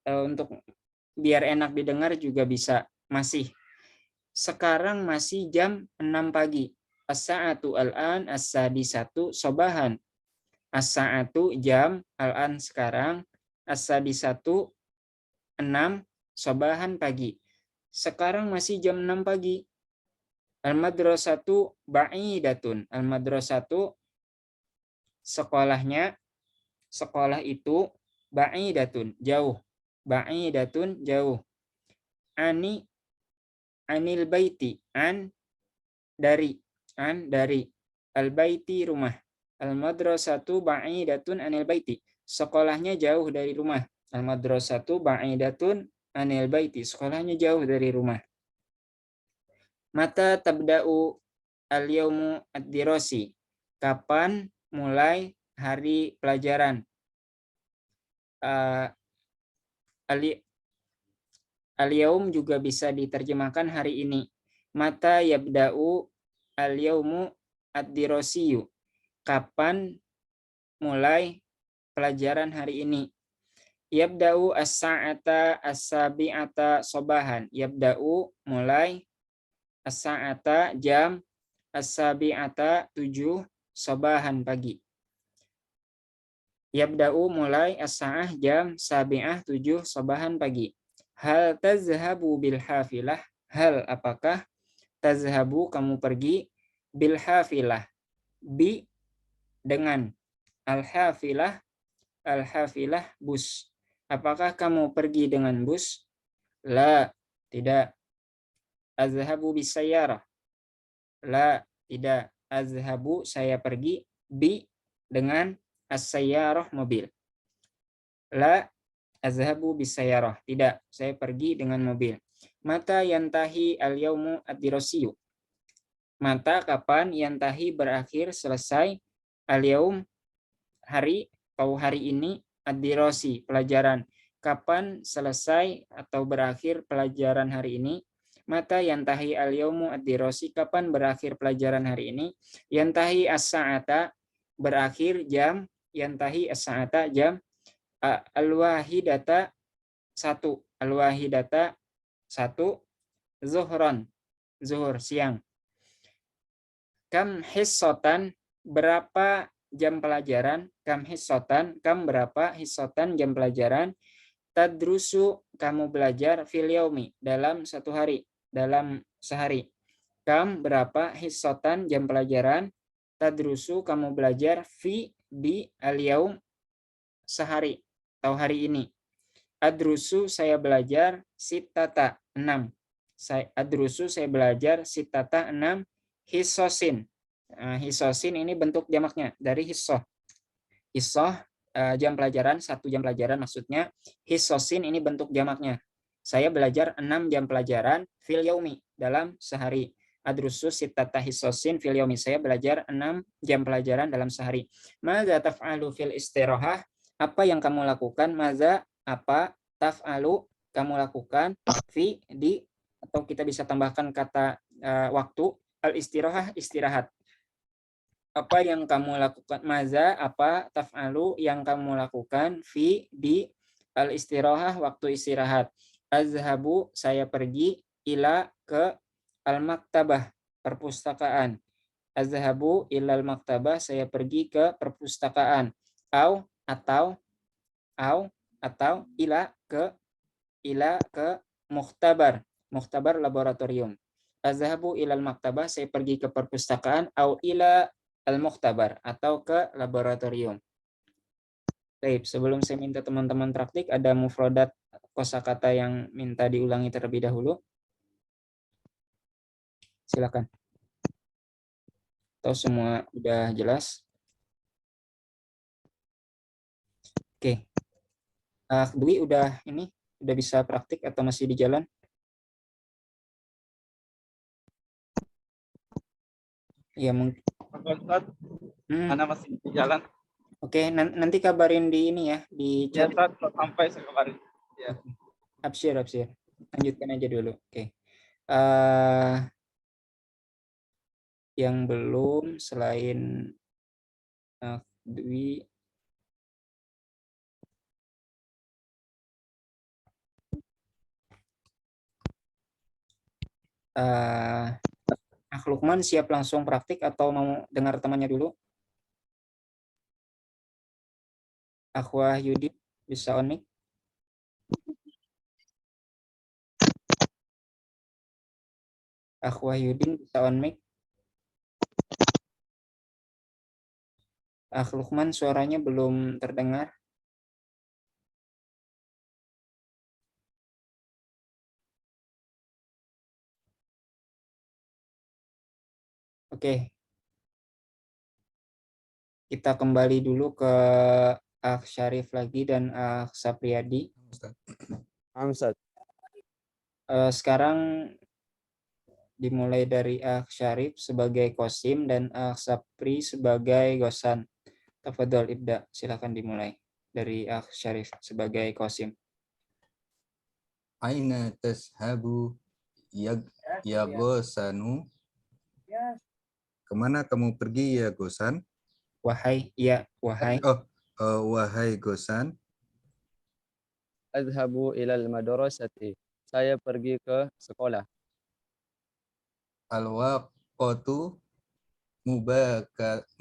Speaker 1: untuk biar enak didengar juga bisa. Masih. Sekarang masih jam 6 pagi. As-sa'atu al-an, as-sadisatu sobahan. As-sa'atu, jam, al-an, sekarang. As-sadisatu, 6, sobahan, pagi. Sekarang masih jam 6 pagi. Al-madrasatu ba'idatun. Al-madrasatu, sekolahnya, sekolah itu, ba'idatun, jauh. Ba'idatun, jauh. Anil baiti, dari, al-baiti, rumah. Al-madrasatu ba'idatun anil baiti. Sekolahnya jauh dari rumah. Al-madrasatu ba'idatun anil baiti. Sekolahnya jauh dari rumah. Mata tabda'u al-yawmu ad-dirasi. Kapan mulai hari pelajaran? Al-yawm juga bisa diterjemahkan hari ini. Mata yabda'u al-yawmu ad-dirasiyu. Kapan mulai pelajaran hari ini? Yabda'u as-sa'ata as-sabi'ata sobahan. Yabda'u, mulai, as-sa'ata, jam, as-sabi'ata, 7, sobahan, pagi. Yabda'u, mulai, as-sa'ah, jam, sabi'ah, 7, sobahan, pagi. Hal tazhabu bil hafilah? Hal, apakah? Tazhabu, kamu pergi, bil hafilah, bi, dengan. Al-hafilah, al-hafilah, bus. Apakah kamu pergi dengan bus? La, tidak. Azhabu bis sayyarah. La, tidak. Azhabu, saya pergi, bi, dengan, as-sayyarah, mobil. La, azhabu bis sayyarah. Tidak, saya pergi dengan mobil. Mata yantahi al-yawmu ad-dirasiyu. Mata, kapan, yantahi, berakhir, selesai, al-yawm, hari, atau hari ini, ad-dirasi, pelajaran. Kapan selesai atau berakhir pelajaran hari ini? Mata yantahi al-yawmu ad-dirasi. Kapan berakhir pelajaran hari ini? Yantahi as-sa'ata, berakhir jam. Yantahi as-sa'ata, jam. Al-wahidata, 1. Al-wahidata, 1. Zuhran, zuhur, siang. Kam hissotan, berapa jam pelajaran? kam hisotan, kam berapa, hisotan jam pelajaran, tadrusu kamu belajar, fil yaumi dalam satu hari, dalam sehari. Kam berapa, hisotan jam pelajaran, tadrusu kamu belajar, fi di al yaum sehari atau hari ini. Adrusu saya belajar, sitata 6. Adrusu saya belajar, sitata 6, hisosin. Hisosin ini bentuk jamaknya dari hisoh. Hisoh jam pelajaran, 1 jam pelajaran maksudnya. Hisosin ini bentuk jamaknya. Saya belajar 6 jam pelajaran fil yaumi dalam sehari. Adrusu sitata hisosin fil yaumi. Saya belajar 6 jam pelajaran dalam sehari. Maza taf'alu fil istirahah? Apa yang kamu lakukan? Maza apa, taf'alu kamu lakukan, fi di, atau kita bisa tambahkan kata waktu, al istirahah istirahat. Apa yang kamu lakukan, maza apa, taf'alu yang kamu lakukan, fi di al istirahah waktu istirahat. Azhabu saya pergi, ila ke al maktabah perpustakaan. Azhabu ilal maktabah saya pergi ke perpustakaan. Atau ila ke mukhtabar laboratorium. Azhabu ilal maktabah saya pergi ke perpustakaan, au ila al mukhtabar atau ke laboratorium. Baik, sebelum saya minta teman-teman praktik, ada mufradat kosakata yang minta diulangi terlebih dahulu. Silakan. Atau semua udah jelas? Oke. Dwi udah bisa praktik atau masih di jalan? Ya mungkin.
Speaker 2: Karena masih di jalan.
Speaker 1: Oke, nanti kabarin di ini ya, di chat.
Speaker 2: Ya, sampai kemarin. Ya.
Speaker 1: Absyir. Lanjutkan aja dulu. Oke. Yang belum selain Dwi. Lukman siap langsung praktik atau mau dengar temannya dulu? Akhwah Yudi bisa on mic? Akhwah Yudin bisa on mic? Lukman suaranya belum terdengar. Oke. Kita kembali dulu ke Akh Syarif lagi dan Akh Sapriyadi. Sekarang dimulai dari Akh Syarif sebagai Qasim dan Akh Sapri sebagai Gosan. Tafadhol ibda, silakan dimulai dari Akh Syarif sebagai Qasim.
Speaker 4: Aina tashabu ya Gosanu? Kemana kamu pergi ya Gosan?
Speaker 1: Wahai.
Speaker 4: Wahai Gosan.
Speaker 2: Adhabu ilal madrasati. Saya pergi ke sekolah.
Speaker 4: Al-waqtu mubakirun.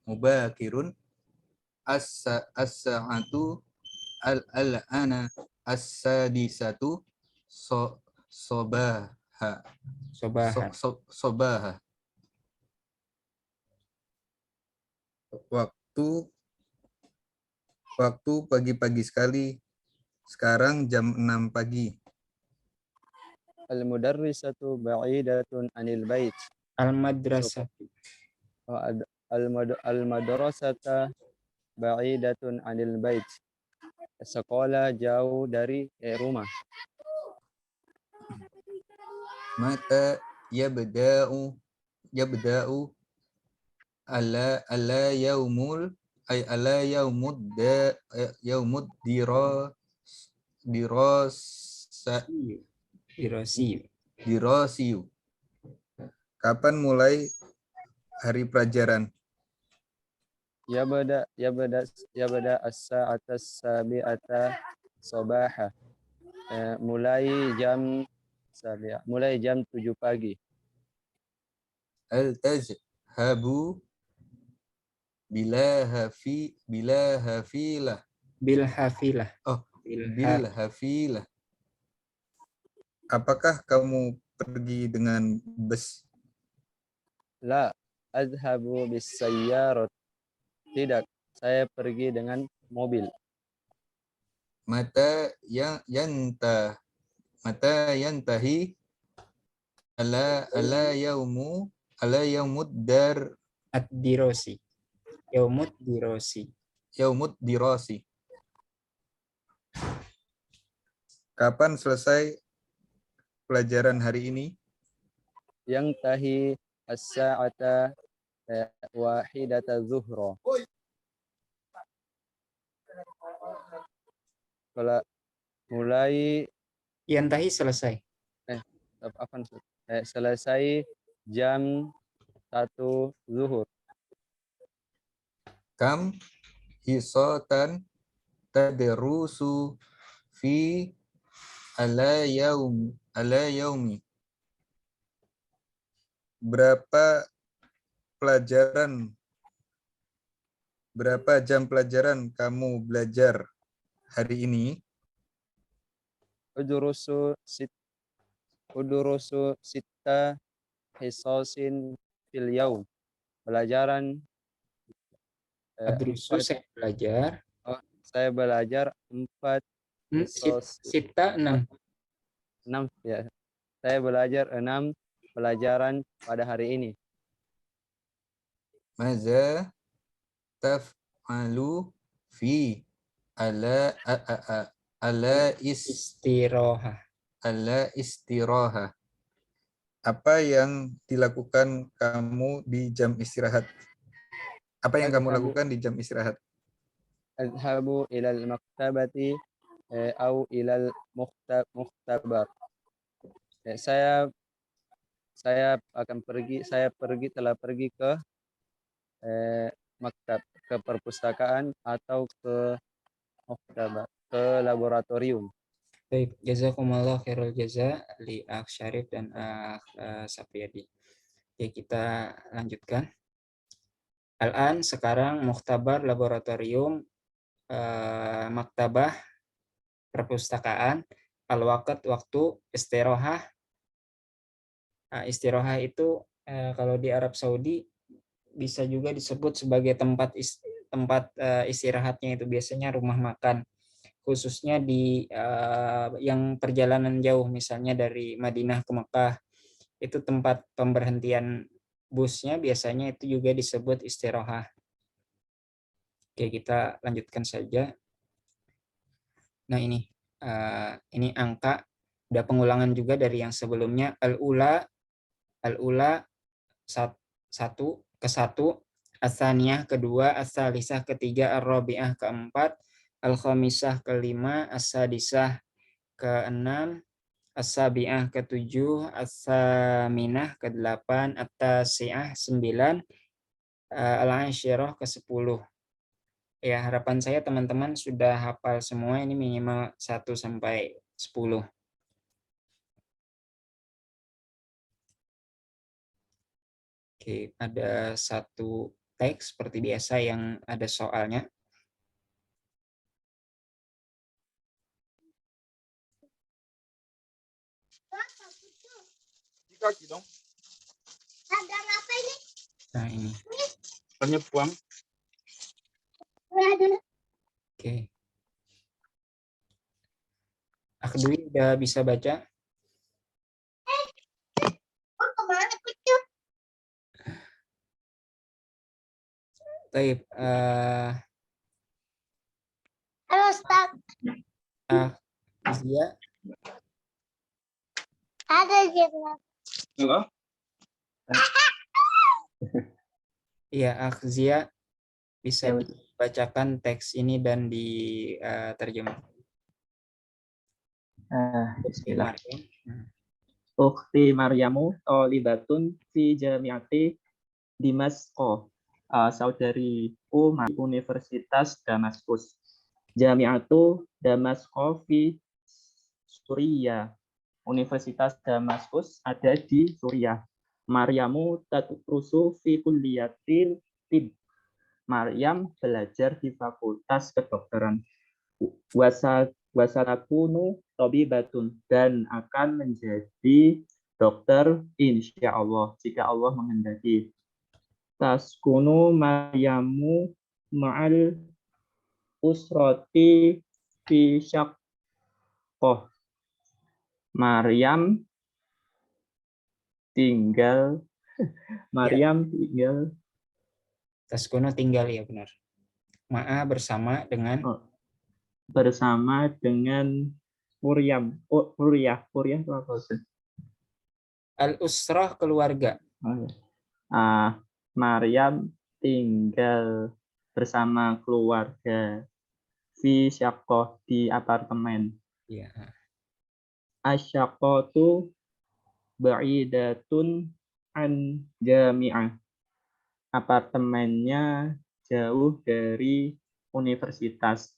Speaker 4: Mubakirun. As-sa'atu al-ana as-sadisatu sobaha. Waktu pagi-pagi sekali. Sekarang jam 6 pagi.
Speaker 2: Al-mudarrisatu ba'idatun anil bait.
Speaker 1: Al-madrasatu.
Speaker 2: Al-madrasata ba'idatun anil bait. Sekolah jauh dari rumah.
Speaker 4: Mata yabda'u ala yaumud dirasiyu. Kapan mulai hari pelajaran?
Speaker 2: Yabda as-sa'ata as-sabi'ata sabaha. Mulai jam 7 pagi.
Speaker 4: Al-tazhabu bila hafilah.
Speaker 1: bil hafilah.
Speaker 4: Oh,
Speaker 1: Bil
Speaker 4: bil hafilah. Apakah kamu pergi dengan bus?
Speaker 2: La adhabu bis sayyarat. Tidak, saya pergi dengan mobil.
Speaker 4: Mata yantahi ala yaumud
Speaker 1: ad-dirosi. Yaumud dirosi.
Speaker 4: dirasi. Kapan selesai pelajaran hari ini?
Speaker 2: Yang tahi as-sa'ata wahidata zuhra. Kalau mulai
Speaker 1: Yantahi selesai.
Speaker 2: selesai jam 1 zuhur.
Speaker 4: Kam hisatan tadrusu fi ala yaumi. Berapa jam pelajaran kamu belajar hari ini?
Speaker 2: Udurusu sita hisasin fil yaum. Pelajaran
Speaker 1: Adrusu saya belajar.
Speaker 2: saya belajar 4
Speaker 1: Sita 6.
Speaker 2: ya. Saya belajar 6 pelajaran pada hari ini.
Speaker 4: Maza taf'alu fi ala
Speaker 1: Istiroha.
Speaker 4: istiraha. Apa yang dilakukan kamu di jam istirahat? Apa yang kamu lakukan di jam istirahat?
Speaker 2: Adhabu ilal maktabati au ilal mukhtabar. Saya telah pergi ke maktab, ke perpustakaan atau ke mukhtabar, ke laboratorium.
Speaker 1: Baik, jazakumullah khairul jaza li Akh Syarif dan Akh Sapriyadi. Oke, kita lanjutkan. Al-an sekarang mukhtabar laboratorium, maktabah perpustakaan, al-waqt waktu, istirohah. Istirohah itu kalau di Arab Saudi bisa juga disebut sebagai tempat istirahatnya, itu biasanya rumah makan, khususnya di yang perjalanan jauh, misalnya dari Madinah ke Mekah, itu tempat pemberhentian busnya biasanya itu juga disebut istirohah. Oke, kita lanjutkan saja. Nah, ini angka, ada pengulangan juga dari yang sebelumnya. Al-ula 1 ke 1, as-tsaniyah kedua, as-tsalisah ketiga, ar-rabi'ah keempat, al-khamisah kelima, as-sadisah keenam, as-sabi'ah ketujuh, as-saminah kedelapan, at-tasi'ah 9, al-asyirah ke-10. Ya, harapan saya teman-teman sudah hafal semua, ini minimal 1 sampai 10. Oke, ada satu teks seperti biasa yang ada soalnya. Nah, ini.
Speaker 3: Buang.
Speaker 1: Oke. Akhdwi udah bisa baca? Baik.
Speaker 7: Halo, Ustaz.
Speaker 1: Zia.
Speaker 7: Ada
Speaker 6: Halo?
Speaker 1: Iya, Zia bisa
Speaker 6: Ya,
Speaker 1: dibacakan teks ini dan diterjemahkan.
Speaker 6: Bismillah. Ukhti Maryamu tolibatun fi jamiati Dimasqo. Saudariku di Universitas Damaskus. Jamiatu Damasqo fi Suriah. Universitas Damaskus ada di Suriah. Maryamu tatrusu fi kulliyatil tib. Maryam belajar di Fakultas Kedokteran. Wasatakunu tabibatun, dan akan menjadi dokter insya Allah jika Allah menghendaki. Taskunu Maryamu ma'al usroti fi syaqqah. Maryam tinggal
Speaker 1: Taskunu tinggal, ya benar. Ma'a bersama dengan
Speaker 6: bersama dengan Puriyah itu apa, Ustaz?
Speaker 1: al-usrah, keluarga.
Speaker 6: Maryam tinggal bersama keluarga fi syaqqah, di apartemen.
Speaker 1: Ya.
Speaker 6: Asyaqqatu ba'idatun an jami'ah. Apartemennya jauh dari universitas.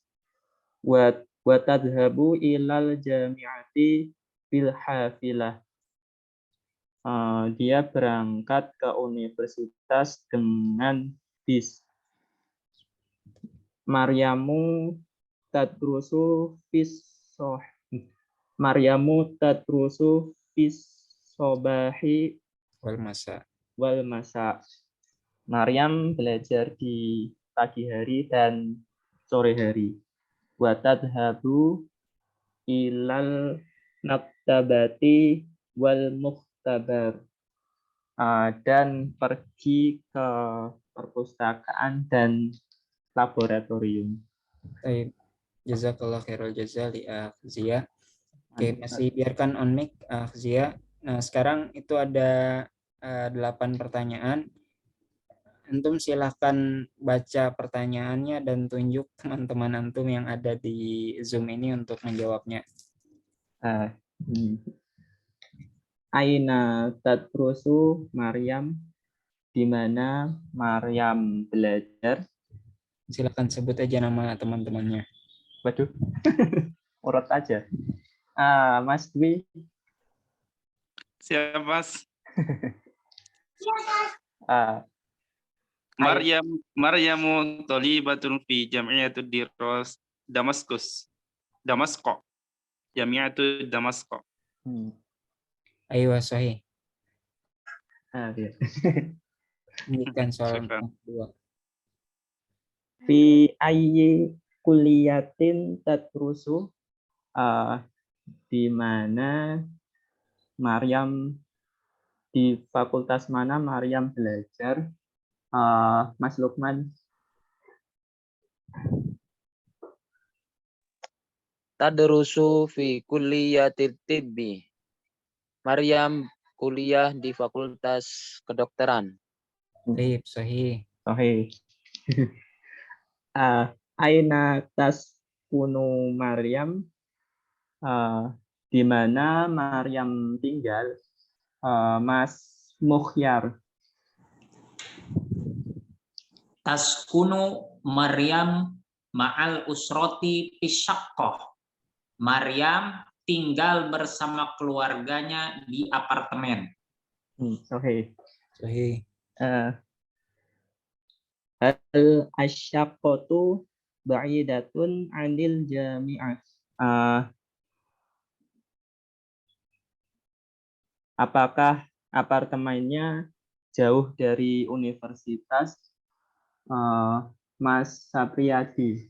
Speaker 6: Wa tadhhabu ilal jami'ati bil hafilah. Dia berangkat ke universitas dengan bis. Maryamu tadrusu fis sobahi
Speaker 1: Wal masa.
Speaker 6: wal masa. Maryam belajar di pagi hari dan sore hari. Wa tadhabu ilal maktabati wal mukhtabar. Dan pergi ke perpustakaan dan laboratorium.
Speaker 1: Baik. Jazakallah khairul jazaa li Zia. Oke, masih biarkan on mic Zia. Nah, sekarang itu ada 8 pertanyaan. Antum silahkan baca pertanyaannya dan tunjuk teman-teman antum yang ada di Zoom ini untuk menjawabnya.
Speaker 6: Aina tadrusu Maryam, di mana Maryam belajar?
Speaker 1: Silakan sebut aja nama teman-temannya.
Speaker 6: Waduh, urut aja. Mas Dwi.
Speaker 8: Siap, Mas. Maryamu thalibatun fi Jami'atud Diros Damasko. Jami'atud Damasko.
Speaker 1: Ayo, sahih.
Speaker 6: Iya.
Speaker 1: Lanjutkan soal kedua.
Speaker 6: Fi ayyi kuliyatin tadrusu, di mana Maryam, di fakultas mana Maryam belajar? Mas Lukman.
Speaker 9: Tadrusu fi kulliyatit tibbi. Maryam kuliah di Fakultas Kedokteran.
Speaker 1: Baik, sahih.
Speaker 6: Sahih. Aina taskunu Maryam, di mana Maryam tinggal? Mas Mukhyar.
Speaker 5: Taskunu Maryam ma'al usroti fi syaqqah. Maryam tinggal bersama keluarganya di apartemen.
Speaker 6: Sahih.
Speaker 1: Sahih.
Speaker 6: Hal asyaqqatu ba'idatun 'anil jami'ah. Apakah apartemennya jauh dari universitas? Mas Sapriyadi.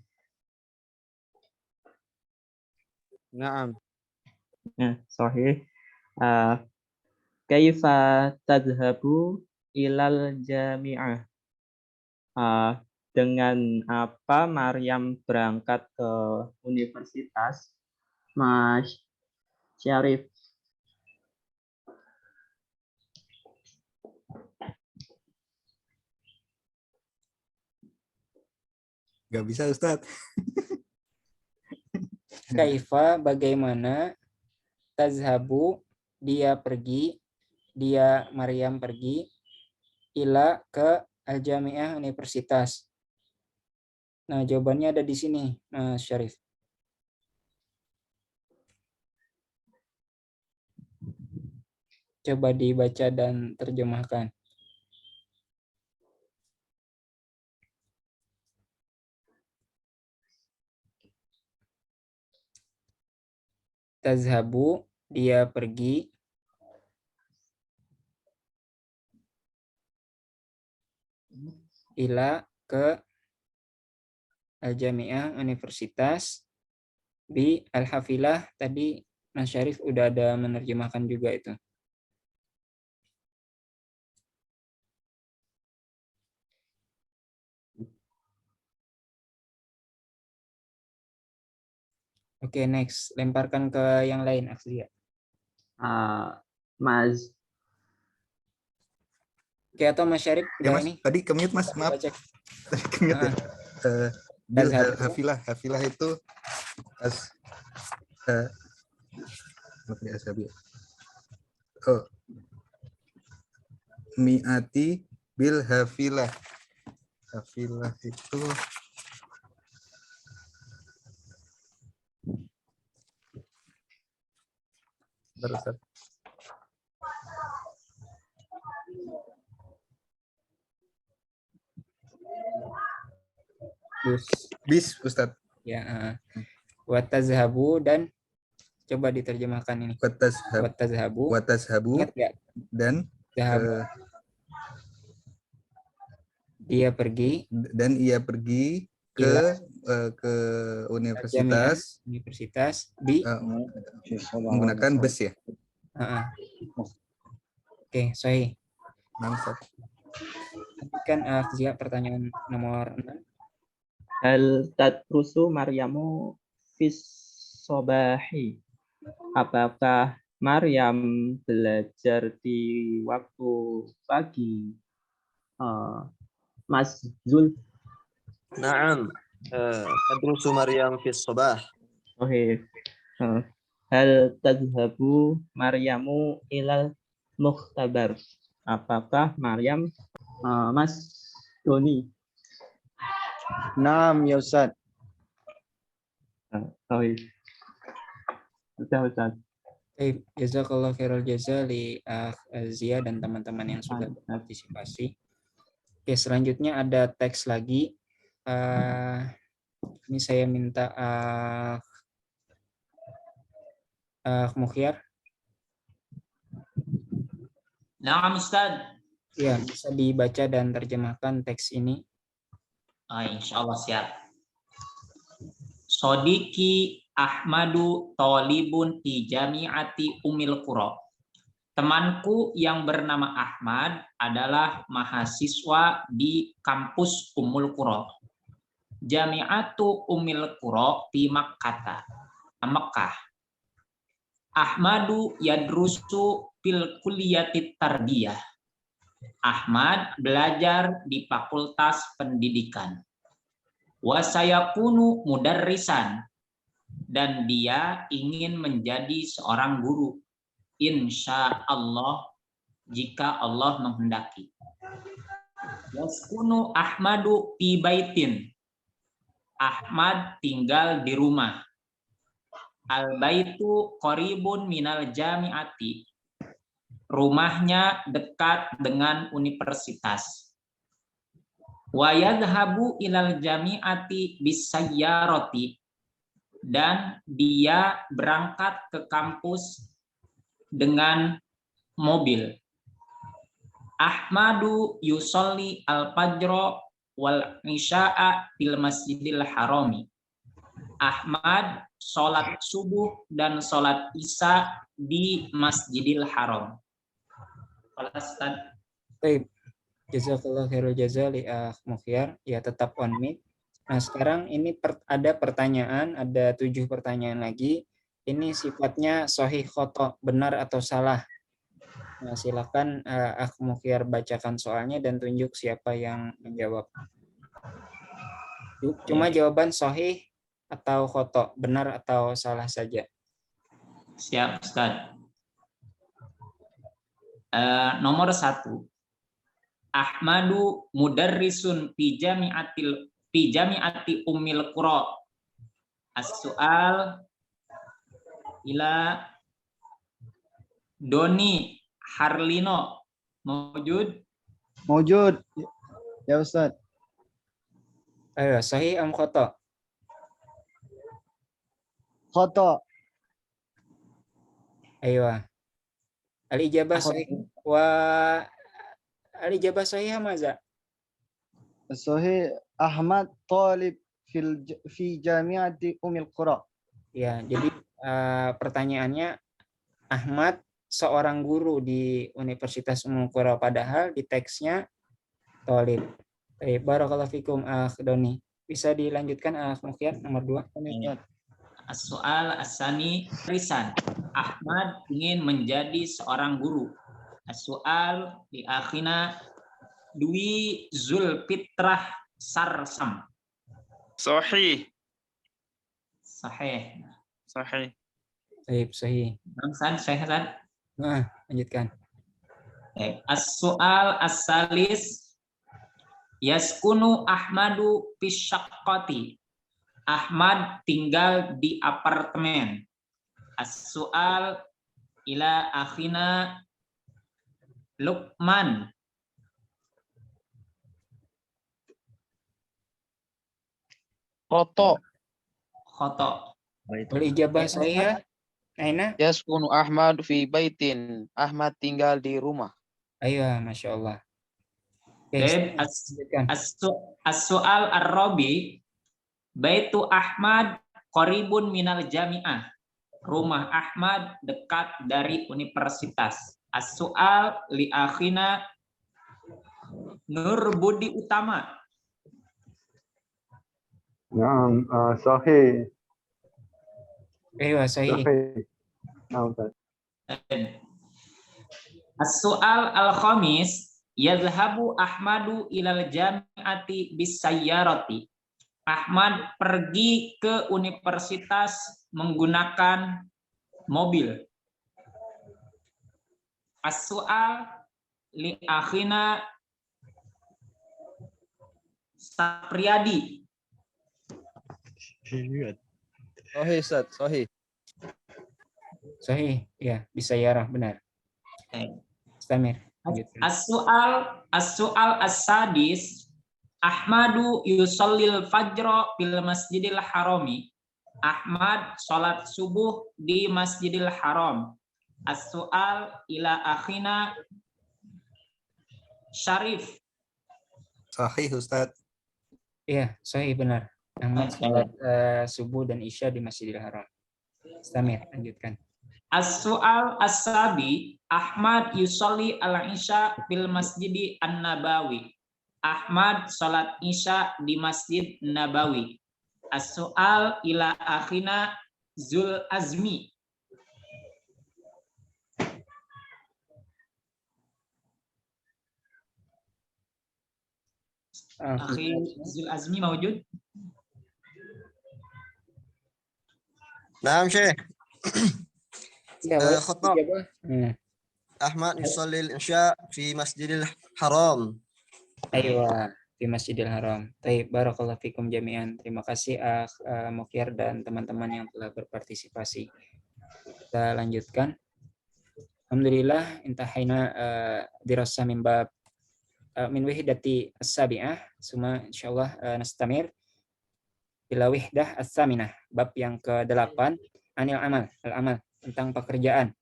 Speaker 2: Naam.
Speaker 6: Sahih. Kaifa tadhhabu ilal jami'ah? Dengan apa Maryam berangkat ke universitas? Mas Syarif.
Speaker 4: Gak bisa, Ustadz.
Speaker 1: Kaifa, bagaimana, tazhabu, dia pergi, dia Maryam pergi, ila, ke al-jami'ah, universitas. Nah, jawabannya ada di sini, Mas Syarif. Coba dibaca dan terjemahkan. Tazhabu, dia pergi. Ila, ke Al-Jami'ah, universitas. Bi Al-Hafilah, tadi Mas Syarif udah ada menerjemahkan juga itu. Oke, next. Lemparkan ke yang lain, Akslia.
Speaker 6: Mas
Speaker 1: Oke, atau Mas Syarif
Speaker 4: Ya
Speaker 1: udah
Speaker 4: Mas,
Speaker 1: ini?
Speaker 4: tadi ke-mute Mas,
Speaker 1: Udah
Speaker 4: maaf.
Speaker 1: baca.
Speaker 4: Tadi ke-mute ya. Bil
Speaker 1: Tazhabu.
Speaker 4: hafilah itu mi'ati bil hafilah. Hafilah itu barusan. Bis Ustadz.
Speaker 1: Ya, wa tazhabu, dan coba diterjemahkan ini. Wa tazhabu.
Speaker 4: Watazhabu
Speaker 1: Ingat nggak?
Speaker 4: dan
Speaker 1: Zahab. Dia pergi.
Speaker 4: Dan ia pergi ke universitas.
Speaker 1: Universitas di
Speaker 4: menggunakan bus ya.
Speaker 1: Oke, sahih.
Speaker 4: Mantap.
Speaker 1: Kan Zia, pertanyaan nomor 6.
Speaker 6: hal tadrusu Maryamu fis sobahi. Apakah Maryam belajar di waktu pagi? Mas Zul.
Speaker 2: Naam. Tadrusu Maryam fis sabah.
Speaker 6: Oke. Hal tadhabu Maryamu ilal mukhtabar. Apakah Maryam Mas Doni?
Speaker 2: Naam ya Ustaz.
Speaker 6: Oke. Sudah Ustaz.
Speaker 1: Jazakallah khairal jaza li Zia dan teman-teman yang sudah berpartisipasi. Oke, selanjutnya ada teks lagi. Ini saya minta Mukhyar.
Speaker 5: Naam Ustaz.
Speaker 1: Ya, bisa dibaca dan terjemahkan teks ini.
Speaker 5: Insya Allah siap. Sodiki Ahmadu Tolibun di Jami'ati Umil Qura. Temanku yang bernama Ahmad adalah mahasiswa di kampus Ummul Qura. Jami'atu Umil Qura di Makkah. Ahmadu yadrusu fil kulliyati tarbiyah. Ahmad belajar di Fakultas Pendidikan. Wa sayakunu mudarrisan, dan dia ingin menjadi seorang guru. Insya Allah, jika Allah menghendaki. Yaskunu Ahmadu fi baitin. Ahmad tinggal di rumah. Al-baitu qaribun minal jami'ati. Rumahnya dekat dengan universitas. Wa yadhhabu ilal jami'ati bisayyarati, dan dia berangkat ke kampus dengan mobil. Ahmadu yusolli al-fajro wal isya'a fil masjidil harami. Ahmad sholat subuh dan sholat isya di Masjidil Haram.
Speaker 1: Baik, jazakallah khairul jaza li Mukhyar. Ya, tetap on mic. Nah, sekarang ini ada pertanyaan, ada 7 pertanyaan lagi. Ini sifatnya sahih khoto, benar atau salah. Nah, silakan Mukhyar bacakan soalnya dan tunjuk siapa yang menjawab. Cuma jawaban sahih atau khoto, benar atau salah saja.
Speaker 5: Siap, Ustaz. Nomor 1. Ahmadu mudarrisun fi jami'ati Ummil Qura. As-su'al ila Doni Harlino. Mawjud?
Speaker 2: Ya Ustaz.
Speaker 1: Ayo, sahih am khoto?
Speaker 2: Khoto.
Speaker 1: Ayo. Al-ijabah sahih wa al-ijabah sahih maza.
Speaker 2: Sahih Ahmad talib fi jami'ati Ummul Qura.
Speaker 1: Ya, jadi pertanyaannya Ahmad seorang guru di Universitas Ummul Qura, padahal di teksnya talib. Barakallahu fikum Akh Doni. Bisa dilanjutkan Akh Mukyar nomor 2.
Speaker 5: As-soal as-sani risan. Ahmad ingin menjadi seorang guru. As-soal di akhina Dwi Zulfitrah Sarsam.
Speaker 8: Sahih.
Speaker 5: Sahih.
Speaker 8: Sahih.
Speaker 1: Sahih.
Speaker 5: Sahih.
Speaker 1: Nah, lanjutkan.
Speaker 5: As-soal as-salis yaskunu Ahmadu fisyaqqati. Ahmad tinggal di apartemen. As-soal ila akhina Luqman.
Speaker 9: Khoto.
Speaker 1: Al-ijabah saya aina.
Speaker 9: Yaskunu Ahmad fi baitin. Ahmad tinggal di rumah.
Speaker 1: Ayo, Masya Allah.
Speaker 5: As-soal ar-rabi Baitu Ahmad qaribun minal jami'ah. Rumah Ahmad dekat dari universitas. As-soal li akhina Nur Budi Utama.
Speaker 2: Naam, sahih.
Speaker 1: Ayo, sahih.
Speaker 2: Naam,
Speaker 5: As-soal al-khamis yadhhabu Ahmadu ilal jami'ati bisayyarati. Ahmad pergi ke universitas menggunakan mobil. As-soal li akhina Sapriyadi.
Speaker 2: Sahih, Ustaz. Sahih.
Speaker 1: Sahih, ya, bisa yarah, benar. Istamir.
Speaker 5: As-soal as-sadis Ahmadu yusallil fajro fil masjidil harami. Ahmad sholat subuh di Masjidil Haram. As-soal ila akhina Syarif.
Speaker 4: Sahih Ustaz.
Speaker 1: Iya, sahih benar. Ahmad sholat subuh dan isya di Masjidil Haram. Istamir, lanjutkan.
Speaker 5: As-soal as-sabi Ahmad yusolli al-isya fil masjidi an-nabawi. Ahmad sholat isya di Masjid Nabawi. As-soal ila akhina Zul Azmi. Akhi Zul Azmi mawjud?
Speaker 10: Naam, Syekh.
Speaker 1: Khatab.
Speaker 10: Ahmad yusalli al-isya fi Masjidil Haram.
Speaker 1: Aywa, di Masjidil Haram. Baik, barakallahu fikum jami'an. Terima kasih Mukyar dan teman-teman yang telah berpartisipasi. Kita lanjutkan. Alhamdulillah intahayna dirasa min bab min wihdati as-sabi'ah. Suma insyaallah nastamir ila wihdah as-saminah, bab yang ke-8 anil amal, al-amal, tentang pekerjaan.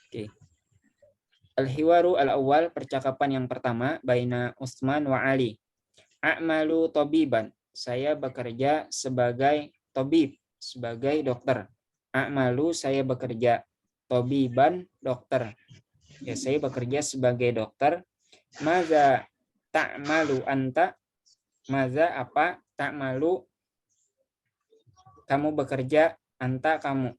Speaker 1: Oke. Al-hiwaru al-awwal, percakapan yang pertama, baina Utsman wa Ali. A'malu tabiban, saya bekerja sebagai tabib, sebagai dokter. A'malu, saya bekerja. Tabiban, dokter. Ya, saya bekerja sebagai dokter. Maza ta'malu anta? Maza apa? Ta'malu, kamu bekerja. Anta, kamu.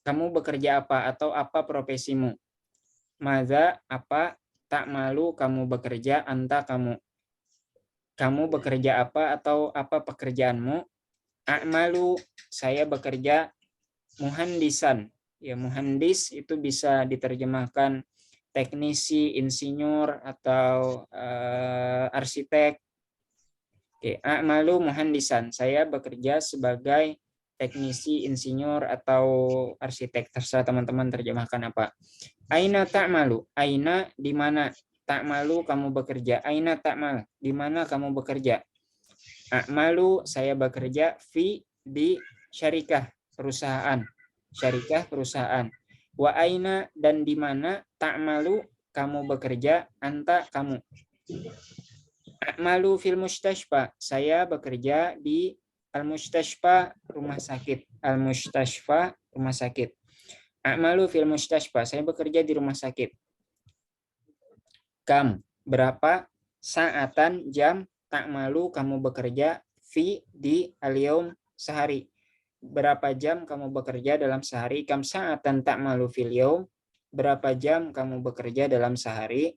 Speaker 1: Kamu bekerja apa atau apa profesimu? Maza, apa? Tak malu, kamu bekerja. Anta, kamu. Kamu bekerja apa atau apa pekerjaanmu? A'malu, saya bekerja. Muhandisan. Ya, muhandis itu bisa diterjemahkan teknisi, insinyur, atau arsitek. Oke, a'malu muhandisan. Saya bekerja sebagai teknisi, insinyur, atau arsitek, terserah teman-teman terjemahkan apa. Aina ta'malu, aina di mana, ta'malu kamu bekerja, aina ta'mal di mana kamu bekerja. A'malu saya bekerja fi di syarikah, perusahaan. Syarikah perusahaan. Wa aina dan di mana ta'malu kamu bekerja, anta kamu. A'malu fil mustashfa, saya bekerja di al-mustashfa rumah sakit. Al-mustashfa rumah sakit. A'malu fil mustashfa, saya bekerja di rumah sakit. Kam, berapa? Saatan, jam, ta'malu kamu bekerja, fi di al-yaum sehari. Berapa jam kamu bekerja dalam sehari? Kam sa'atan ta'malu fil yaum, berapa jam kamu bekerja dalam sehari?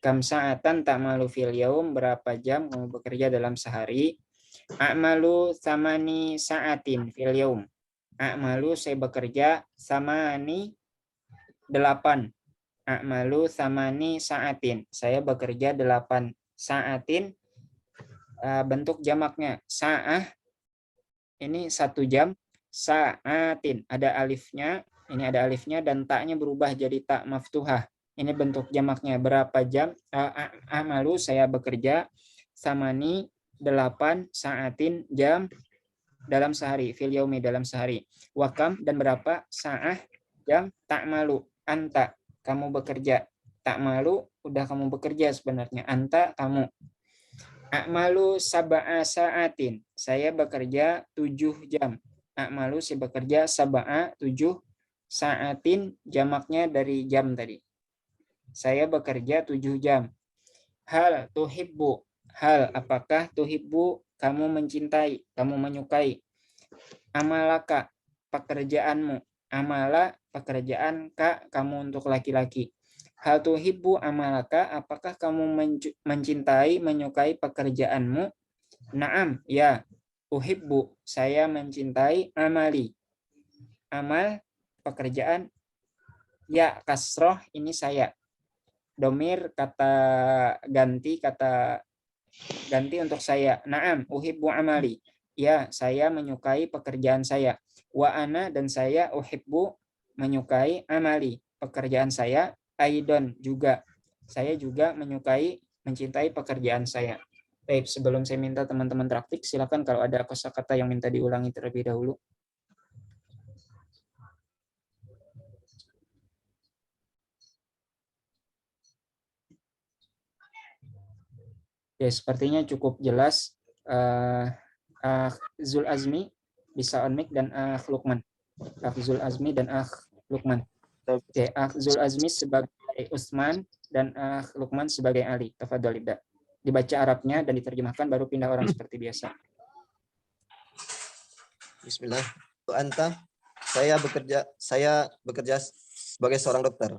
Speaker 1: Kam sa'atan ta'malu fil yaum, berapa jam kamu bekerja dalam sehari? A'malu samani sa'atin fil yaum. A'malu saya bekerja samani 8. A'malu samani sa'atin. Saya bekerja 8 sa'atin. Bentuk jamaknya sa'ah ini 1 jam. Sa'atin ada alifnya, ini ada alifnya dan taknya berubah jadi tak maftuhah. Ini bentuk jamaknya. Berapa jam? A'malu saya bekerja samani 8 sa'atin jam dalam sehari. Fil yaumi dalam sehari. Wakam dan berapa? Sa'ah jam ta'malu anta kamu bekerja. Ta'malu udah kamu bekerja sebenarnya. Anta kamu. A'malu sab'a sa'atin. Saya bekerja 7 jam. A'malu saya bekerja sab'a 7 sa'atin, jamaknya dari jam tadi. Saya bekerja 7 jam. Hal tuhibbu. Hal apakah tuhibbu kamu mencintai, kamu menyukai. Amalaka pekerjaanmu. Amala pekerjaan ka kamu untuk laki-laki. Hal tuhibbu amalaka, apakah kamu mencintai, menyukai pekerjaanmu? Naam, ya. Uhibbu, saya mencintai amali. Amal, pekerjaan. Ya, kasroh, ini saya. Domir, kata ganti untuk saya. Naam, uhibbu amali. Ya, saya menyukai pekerjaan saya. Wa ana dan saya uhibbu menyukai amali. Pekerjaan saya. Aidon juga. Saya juga mencintai pekerjaan saya. Baik, sebelum saya minta teman-teman praktik, silakan kalau ada kosakata yang minta diulangi terlebih dahulu. Ya, sepertinya cukup jelas. Zul Azmi bisa on mic dan Lukman. Zul Azmi dan Lukman. Oke, Zul Azmi sebagai Utsman dan Lukman sebagai Ali. Tafadhol ibda. Dibaca Arabnya dan diterjemahkan baru pindah orang seperti biasa.
Speaker 10: Bismillah. Anta, saya bekerja sebagai seorang dokter.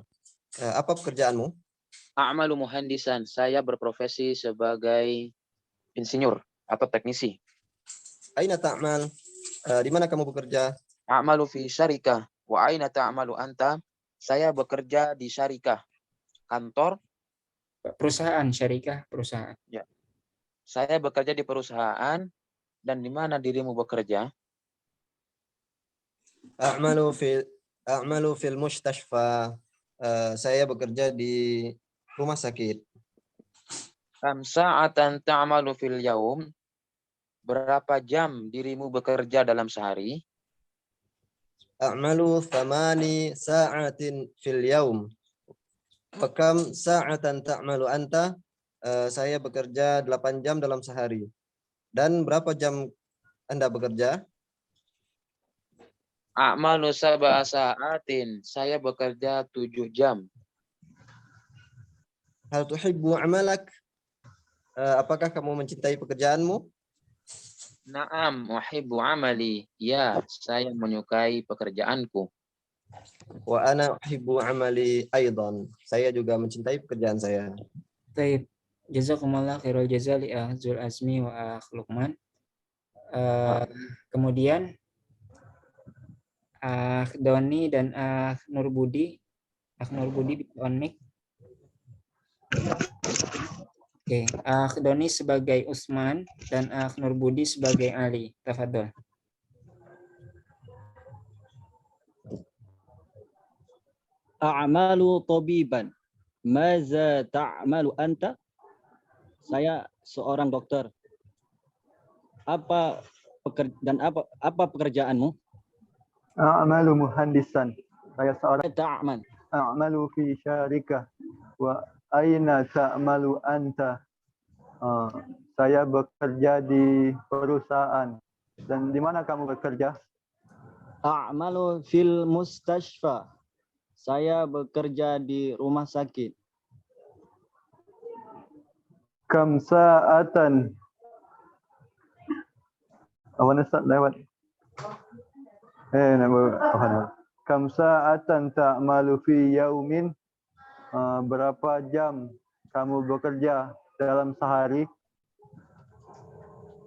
Speaker 10: Apa pekerjaanmu?
Speaker 9: A'malu muhandisan. Saya berprofesi sebagai insinyur atau teknisi.
Speaker 10: Aina ta'mal? Di mana kamu bekerja?
Speaker 9: A'malu fi syarikah. Wa aina ta'malu anta? Saya bekerja di syarikah. Kantor.
Speaker 1: Perusahaan, syarikah, perusahaan.
Speaker 9: Ya. Saya bekerja di perusahaan. Dan di mana dirimu bekerja?
Speaker 10: A'malu fil mustashfa. Saya bekerja di rumah sakit.
Speaker 9: Kam sa'atan ta'malu fil yaum? Berapa jam dirimu bekerja dalam sehari?
Speaker 10: A'malu 8 sa'atin fil yaum. Fakam sa'atan ta'malu anta? Saya bekerja 8 jam dalam sehari. Dan berapa jam Anda bekerja?
Speaker 9: A'malu sab'a sa'atin. Saya bekerja 7 jam.
Speaker 10: Hal tuhibbu amalak? Apakah kamu mencintai pekerjaanmu?
Speaker 9: Naam, uhibbu amali. Ya, saya menyukai pekerjaanku.
Speaker 10: Wa ana uhibbu amali aidan. Saya juga mencintai pekerjaan saya.
Speaker 1: Baik. Jazakumullah khairul jazaa li Zul Azmi wa Lukman. Kemudian Doni dan Nurbudi. Nurbudi bisa on mic. Oke, Doni sebagai Utsman dan Nurbudi sebagai Ali. Tafadhol.
Speaker 11: A'malu tabiban. Maza ta'malu anta? Saya seorang dokter. Apa pekerjaanmu?
Speaker 12: A'malu muhandisan. Saya seorang
Speaker 11: ta'mal.
Speaker 12: a'malu fi syarikah. Wa aina ta'malu anta? Saya bekerja di perusahaan. Dan di mana kamu bekerja?
Speaker 11: A'malu fil mustashfa. Saya bekerja di rumah sakit.
Speaker 12: Kam sa'atan. Awan Ustaz lewat. Kam sa'atan ta'malu fi yaumin. Berapa jam kamu bekerja dalam sehari?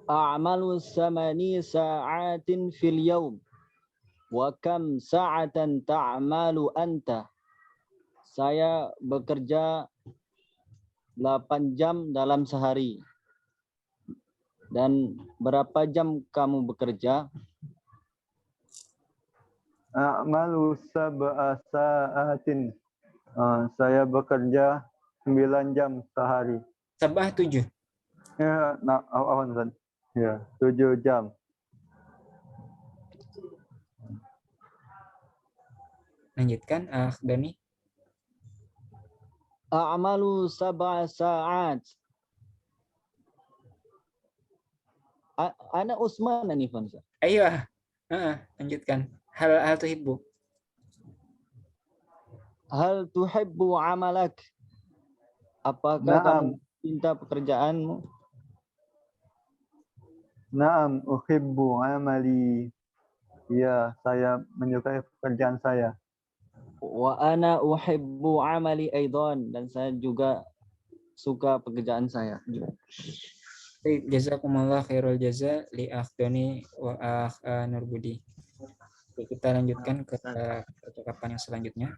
Speaker 11: A'malu 8 sa'atin fil yaum. Wa kam sa'atan ta'malu anta? Saya bekerja 8 jam dalam sehari. Dan berapa jam kamu bekerja?
Speaker 12: A'malu 7 sa'atin. Saya bekerja 9 jam sehari.
Speaker 1: 7.
Speaker 12: Ya, awan Ustaz. Ya, 7 jam.
Speaker 1: Lanjutkan, Dani.
Speaker 11: A'malu 7 sa'at. Ana Usman Anifan.
Speaker 1: Ayo, lanjutkan. Hal tuhibbu.
Speaker 11: Hal tuhibbu amalak? Apakah kamu cinta pekerjaanmu?
Speaker 12: Naam, uhibbu amali. Ya, saya menyukai pekerjaan saya.
Speaker 11: Wa ana uhibbu amali aidan, dan saya juga suka pekerjaan saya.
Speaker 1: Jazakumullah khairul jaza li akh Dani wa akh Nurbudi. Oke, kita lanjutkan ke percakapan yang selanjutnya.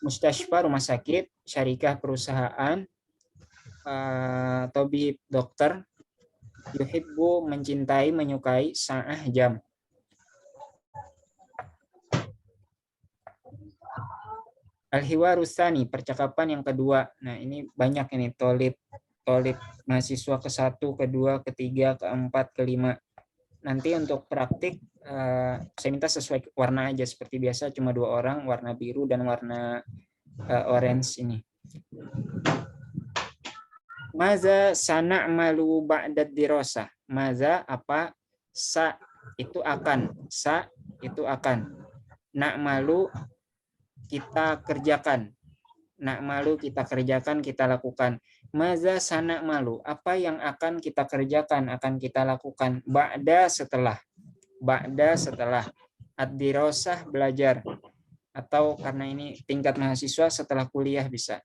Speaker 1: Mustashfa rumah sakit, syarikah perusahaan, tabib dokter, yuhibbu mencintai menyukai, sa'ah jam. Al-hiwarusani percakapan yang kedua. Nah, ini banyak ini tolib mahasiswa ke-1, ke-2, ke-3, ke-4, ke-5. Nanti untuk praktik saya minta sesuai warna aja seperti biasa, cuma 2 orang, warna biru dan warna orange ini. Maza sana'malu ba'da dirasah. Maza apa? Sa itu akan, sa itu akan. Na'malu kita kerjakan. Na'malu kita kerjakan, kita lakukan. Maza sana'malu apa yang akan kita kerjakan, akan kita lakukan. Ba'da setelah. Ba'da setelah. Ad-dirasah belajar. Atau karena ini tingkat mahasiswa setelah kuliah bisa.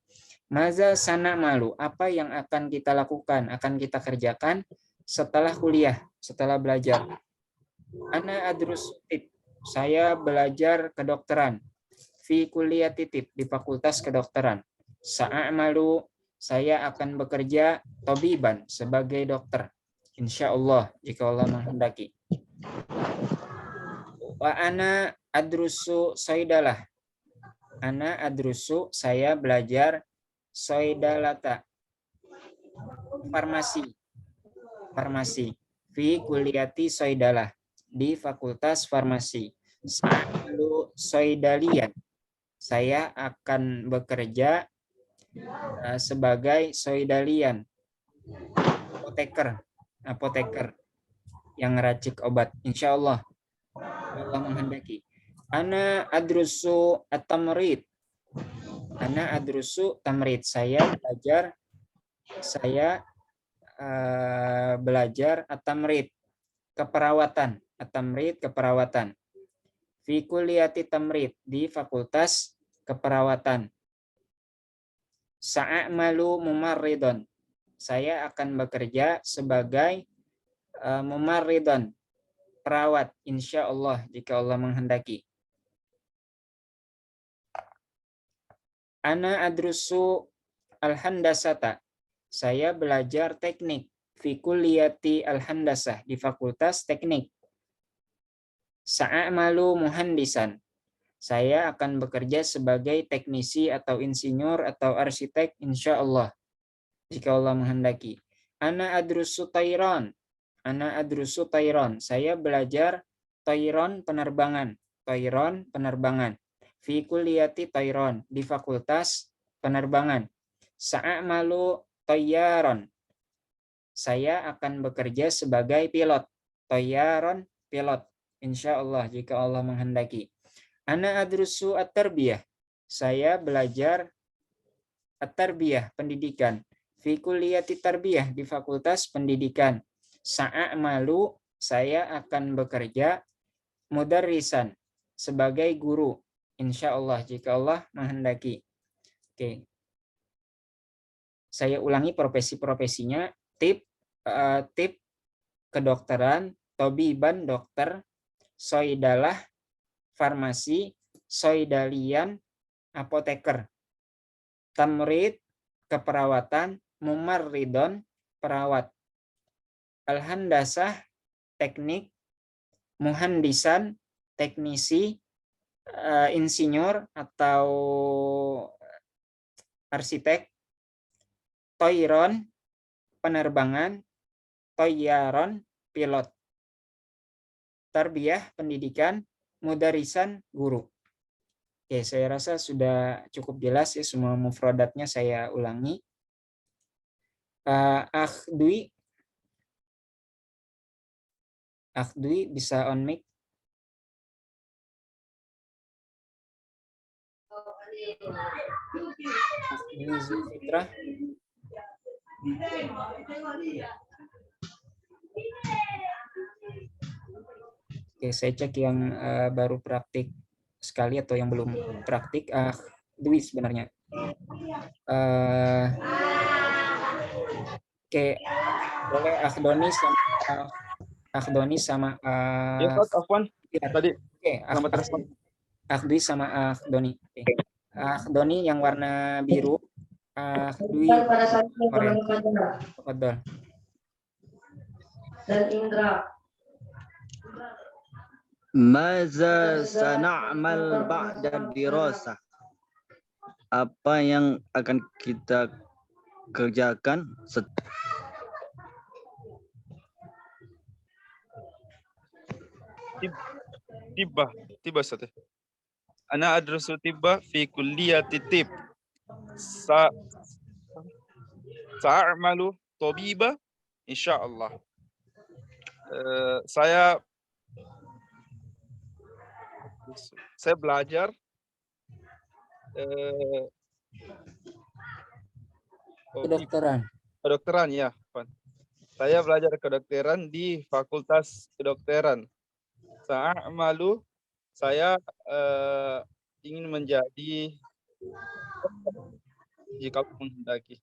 Speaker 1: Maza sana'malu apa yang akan kita lakukan, akan kita kerjakan setelah kuliah, setelah belajar. Ana adrus tib. Saya belajar kedokteran. Fi kuliah titip di fakultas kedokteran. Sa'amalu saya akan bekerja tabiban sebagai dokter. Insya Allah jika Allah menghendaki. Wa ana adrusu soidalah. Ana adrusu saya belajar soidalata. Farmasi. Farmasi. Fi kuliati soidalah di fakultas farmasi. Sa'amalu soidalian. Saya akan bekerja sebagai soidalian, apoteker yang ngeracik obat. Insya Allah, Allah menghendaki. Ana adrusu at-tamrid. Ana adrusu tamrid. Saya belajar at-tamrid, keperawatan. At-tamrid keperawatan. Fi kuliati tamrid di fakultas keperawatan. Sa'amalu mumarridon. Saya akan bekerja sebagai mumarridon, perawat, insya Allah jika Allah menghendaki. Ana adrusu al-handasata. Saya belajar teknik. Fi kuliati al-handasah di fakultas teknik. Sa'amalu muhandisan. Saya akan bekerja sebagai teknisi atau insinyur atau arsitek insya Allah jika Allah menghendaki. Ana adrusu tayron. Ana adrusu tayron. Saya belajar Tayron penerbangan. Tayron penerbangan. Fi kulliyati tayron di fakultas penerbangan. Sa'amalu tayyaron. Saya akan bekerja sebagai pilot. Tayyaron pilot. Insya Allah jika Allah menghendaki. Ana adrusu at-tarbiyah. Saya belajar at-tarbiyah pendidikan. Fi kulliyati tarbiyah di fakultas pendidikan. Sa'amalu saya akan bekerja mudarrisan sebagai guru. Insya Allah jika Allah menghendaki. Oke. Saya ulangi profesi-profesinya. Tip kedokteran, tobiban dokter, soidalah farmasi, soidalian apoteker, tamrid keperawatan, mumarridon perawat, alhandasah teknik, muhandisan teknisi, insinyur atau arsitek, toiron penerbangan, toyaron pilot, tarbiyah pendidikan, mudarisan guru. Oke, saya rasa sudah cukup jelas ya semua mufradatnya saya ulangi. Akhdwi bisa on mic. Akhdwi Zulfitra. Oke, saya cek yang baru praktik sekali atau yang belum praktik. Dwi sebenarnya. Oke, boleh Akhdoni sama
Speaker 8: Ya, Ustaz, Afwan. Tadi
Speaker 1: oke,
Speaker 8: selamat respon.
Speaker 1: Akhdwi sama Akhdoni. Oke. Akhdoni yang warna biru. Akhdwi orange. Tafadhol.
Speaker 13: Dan Indra.
Speaker 2: Maza sana'mal ba'da dirasah. Apa yang akan kita kerjakan
Speaker 8: tiba Ustaz. Ana adrusu tiba fi kulliyati tib. Sa'amalu tabiba insyaallah. Saya belajar kedokteran ya, Pak. Saya belajar kedokteran di Fakultas Kedokteran. Sa'amalu saya ingin menjadi jika menghendaki.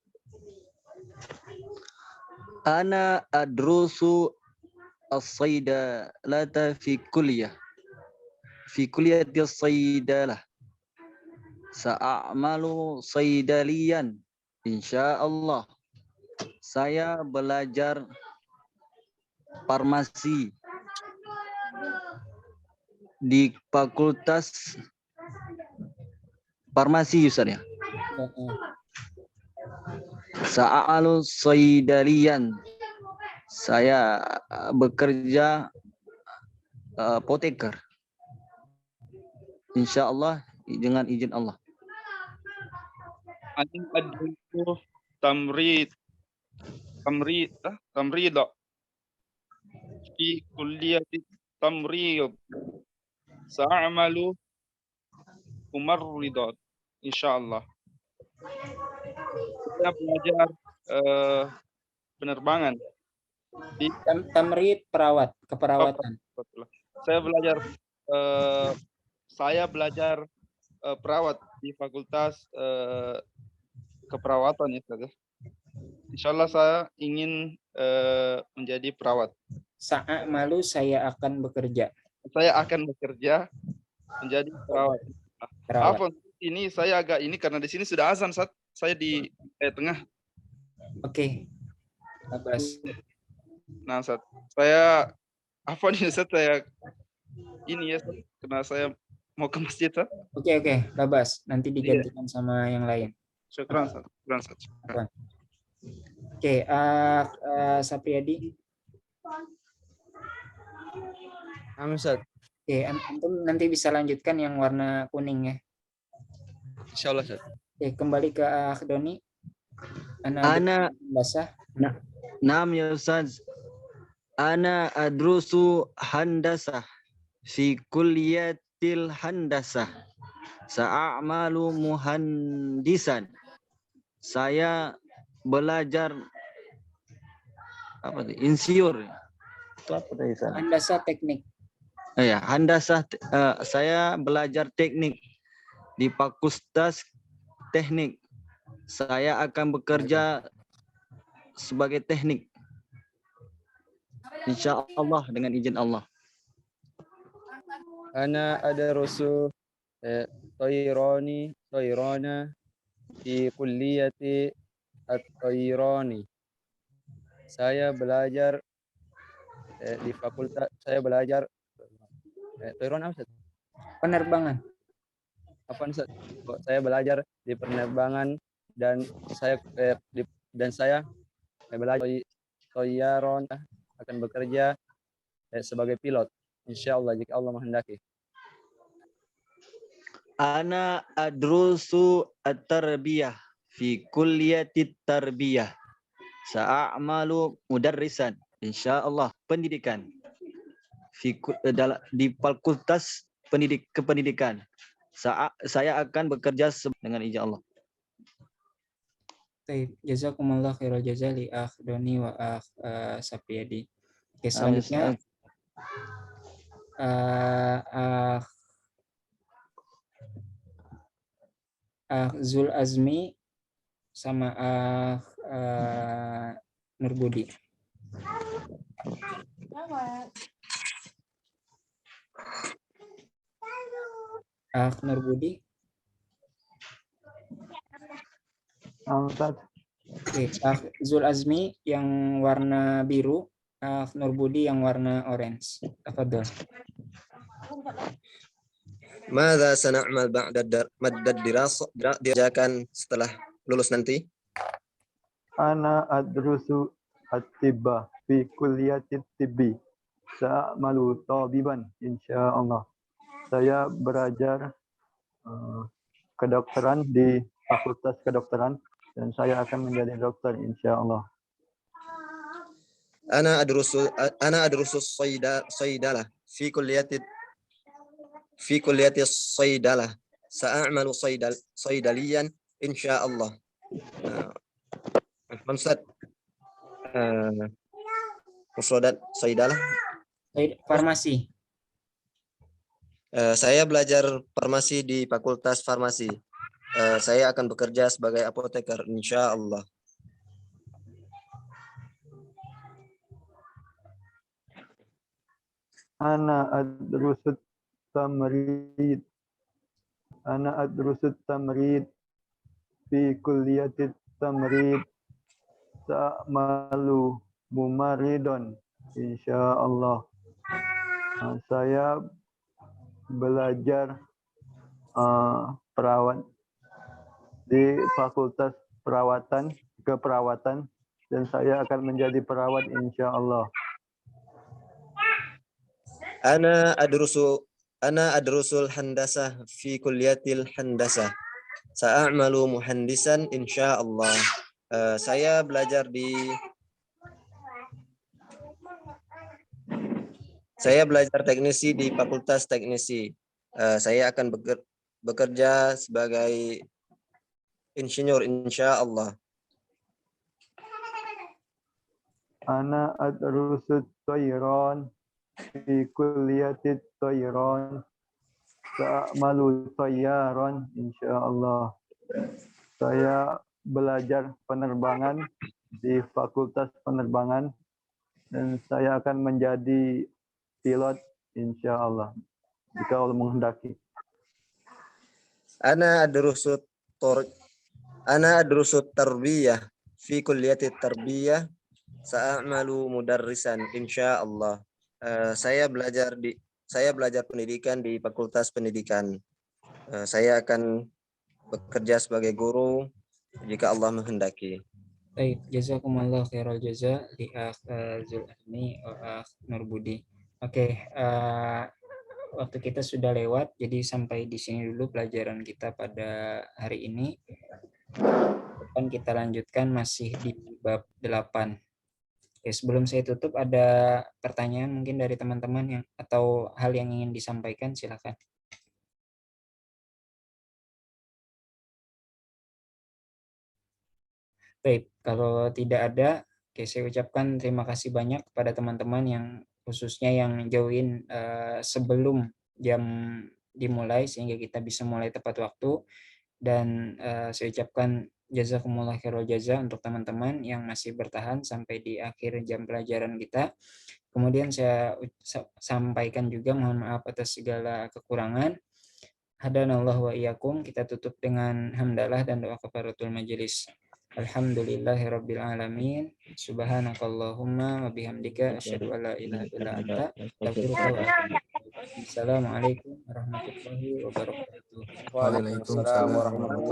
Speaker 2: Ana adrusu as-saydalata fi kulliyah. Fi kulliyati as-saydalah. Sa'amalu saydaliyan insyaallah. Saya belajar farmasi di Fakultas Farmasi Ustaz ya. Sa'alu saydaliyan. Saya bekerja apoteker. Insyaallah dengan izin Allah.
Speaker 8: Adrusu tamrid fi kulliyati tamrid. Sa'amalu mumarridat insyaallah. Saya belajar penerbangan di
Speaker 1: tamrid keperawatan.
Speaker 8: Saya belajar perawat di Fakultas Keperawatan ya, Ustaz. Insyaallah saya ingin menjadi perawat.
Speaker 1: Sa'amalu saya akan bekerja.
Speaker 8: Saya akan bekerja menjadi perawat. Apa ini saya agak ini karena di sini sudah azan saat saya di tengah.
Speaker 1: Oke. Labas.
Speaker 8: Nah, Ustaz, saya apa nih Ustaz, saya ini ya Ustaz, karena saya mau ke masjid Ustaz.
Speaker 1: Oke, labas. Nanti digantikan sama yang lain.
Speaker 8: Syukran Ustaz.
Speaker 1: Oke, Sapriyadi.
Speaker 2: Ustaz.
Speaker 1: Oke, antum nanti bisa lanjutkan yang warna kuning ya.
Speaker 2: Insyaallah, Ustaz.
Speaker 1: Oke, kembali ke Akh Doni.
Speaker 11: Ana
Speaker 1: basah.
Speaker 11: Naam ya Ustaz. Ana adrusu handasah fi kulliyatil handasah. Sa'amalu muhandisan. Saya belajar apa tuh? Insinyur. Itu apa tadi sana?
Speaker 1: Handasah teknik.
Speaker 11: Ya, handasah saya belajar teknik di Fakultas Teknik. Saya akan bekerja sebagai teknik. Insya Allah dengan izin Allah.
Speaker 2: Ana adarusu tayrana di kulliyati at-tayrani. Saya belajar di fakultas, saya belajar Tayron apa, Ustaz?
Speaker 1: Penerbangan.
Speaker 2: Apa, Ustaz? Saya belajar di penerbangan dan saya belajar Tayron akan bekerja sebagai pilot. Insyaallah jika Allah menghendaki.
Speaker 11: Ana adrusu at-tarbiyah fi kulliyati tarbiyah. Sa'amalu mudarrisan. Insyaallah pendidikan. Di Fakultas Kependidikan. Saya akan bekerja dengan izin Allah.
Speaker 1: Baik, jazakumullah khairal jazaa li Akh Doni wa Akh Sapiyadi. Oke, selanjutnya Akh Zul Azmi sama Akh Nurbudi. Akh Nurbudi. Oke, Akh Zul Azmi yang warna biru, Akh Nurbudi yang warna orange. Tafadhol.
Speaker 10: Madza sana'mal ba'da madad dirasah diajarkan setelah lulus nanti?
Speaker 12: Ana adrusu at-tibba fi kulliyati tibbi. Sa'malu tabiban insyaallah. Saya belajar kedokteran di Fakultas Kedokteran dan saya akan menjadi dokter insyaallah.
Speaker 10: Ana adrusu saydalah fi kulliyati saydalah. Sa'amalu saydaliyan insyaallah. Ustaz, Mufradat saydalah.
Speaker 1: Farmasi.
Speaker 10: Saya belajar farmasi di Fakultas Farmasi. Saya akan bekerja sebagai apoteker, insya Allah.
Speaker 12: Ana adrusut tamrid. Ana adrusut tamrid fi kulliyati tamrid. Sa'malu mumaridon, insya Allah. Saya belajar perawat di Fakultas Keperawatan dan saya akan menjadi perawat insya Allah.
Speaker 10: Ana adrusul handasah fi kulliyatil handasah. Sa'amalu muhandisan insya Allah. Saya belajar teknisi di Fakultas Teknisi. Saya akan bekerja sebagai insinyur insya Allah.
Speaker 12: Ana adrusut tayran fi kulliyati tayran. Sa'malu tayyaran insya Allah. Saya belajar penerbangan di Fakultas Penerbangan dan saya akan menjadi pilot insya Allah jika Allah menghendaki.
Speaker 10: Ana adrusut tarbiyah fi kulliyati tarbiyah. Sa'amalu mudarrisan insya Allah. Saya belajar pendidikan di Fakultas Pendidikan. Saya akan bekerja sebagai guru jika Allah menghendaki.
Speaker 1: Baik, jazakumullah khairal jazaa li Akh Zul Azmi wa Akh Nurbudi. Oke, waktu kita sudah lewat, jadi sampai di sini dulu pelajaran kita pada hari ini. Depan kita lanjutkan masih di bab 8. Oke, sebelum saya tutup, ada pertanyaan mungkin dari teman-teman yang atau hal yang ingin disampaikan, silakan. Baik, kalau tidak ada, oke, saya ucapkan terima kasih banyak kepada teman-teman yang khususnya yang join sebelum jam dimulai sehingga kita bisa mulai tepat waktu. Dan saya ucapkan jazakumullah khairul jaza untuk teman-teman yang masih bertahan sampai di akhir jam pelajaran kita. Kemudian saya sampaikan juga mohon maaf atas segala kekurangan. Hadanallah wa iyyakum. Kita tutup dengan hamdalah dan doa kafaratul majelis. Alhamdulillahirabbil alamin. Subhanakallahumma wa bihamdika asyhadu an la ilaha illa anta astaghfiruka wa atubu ilaik. Assalamualaikum warahmatullahi wabarakatuh.
Speaker 2: Waalaikumsalam warahmatullahi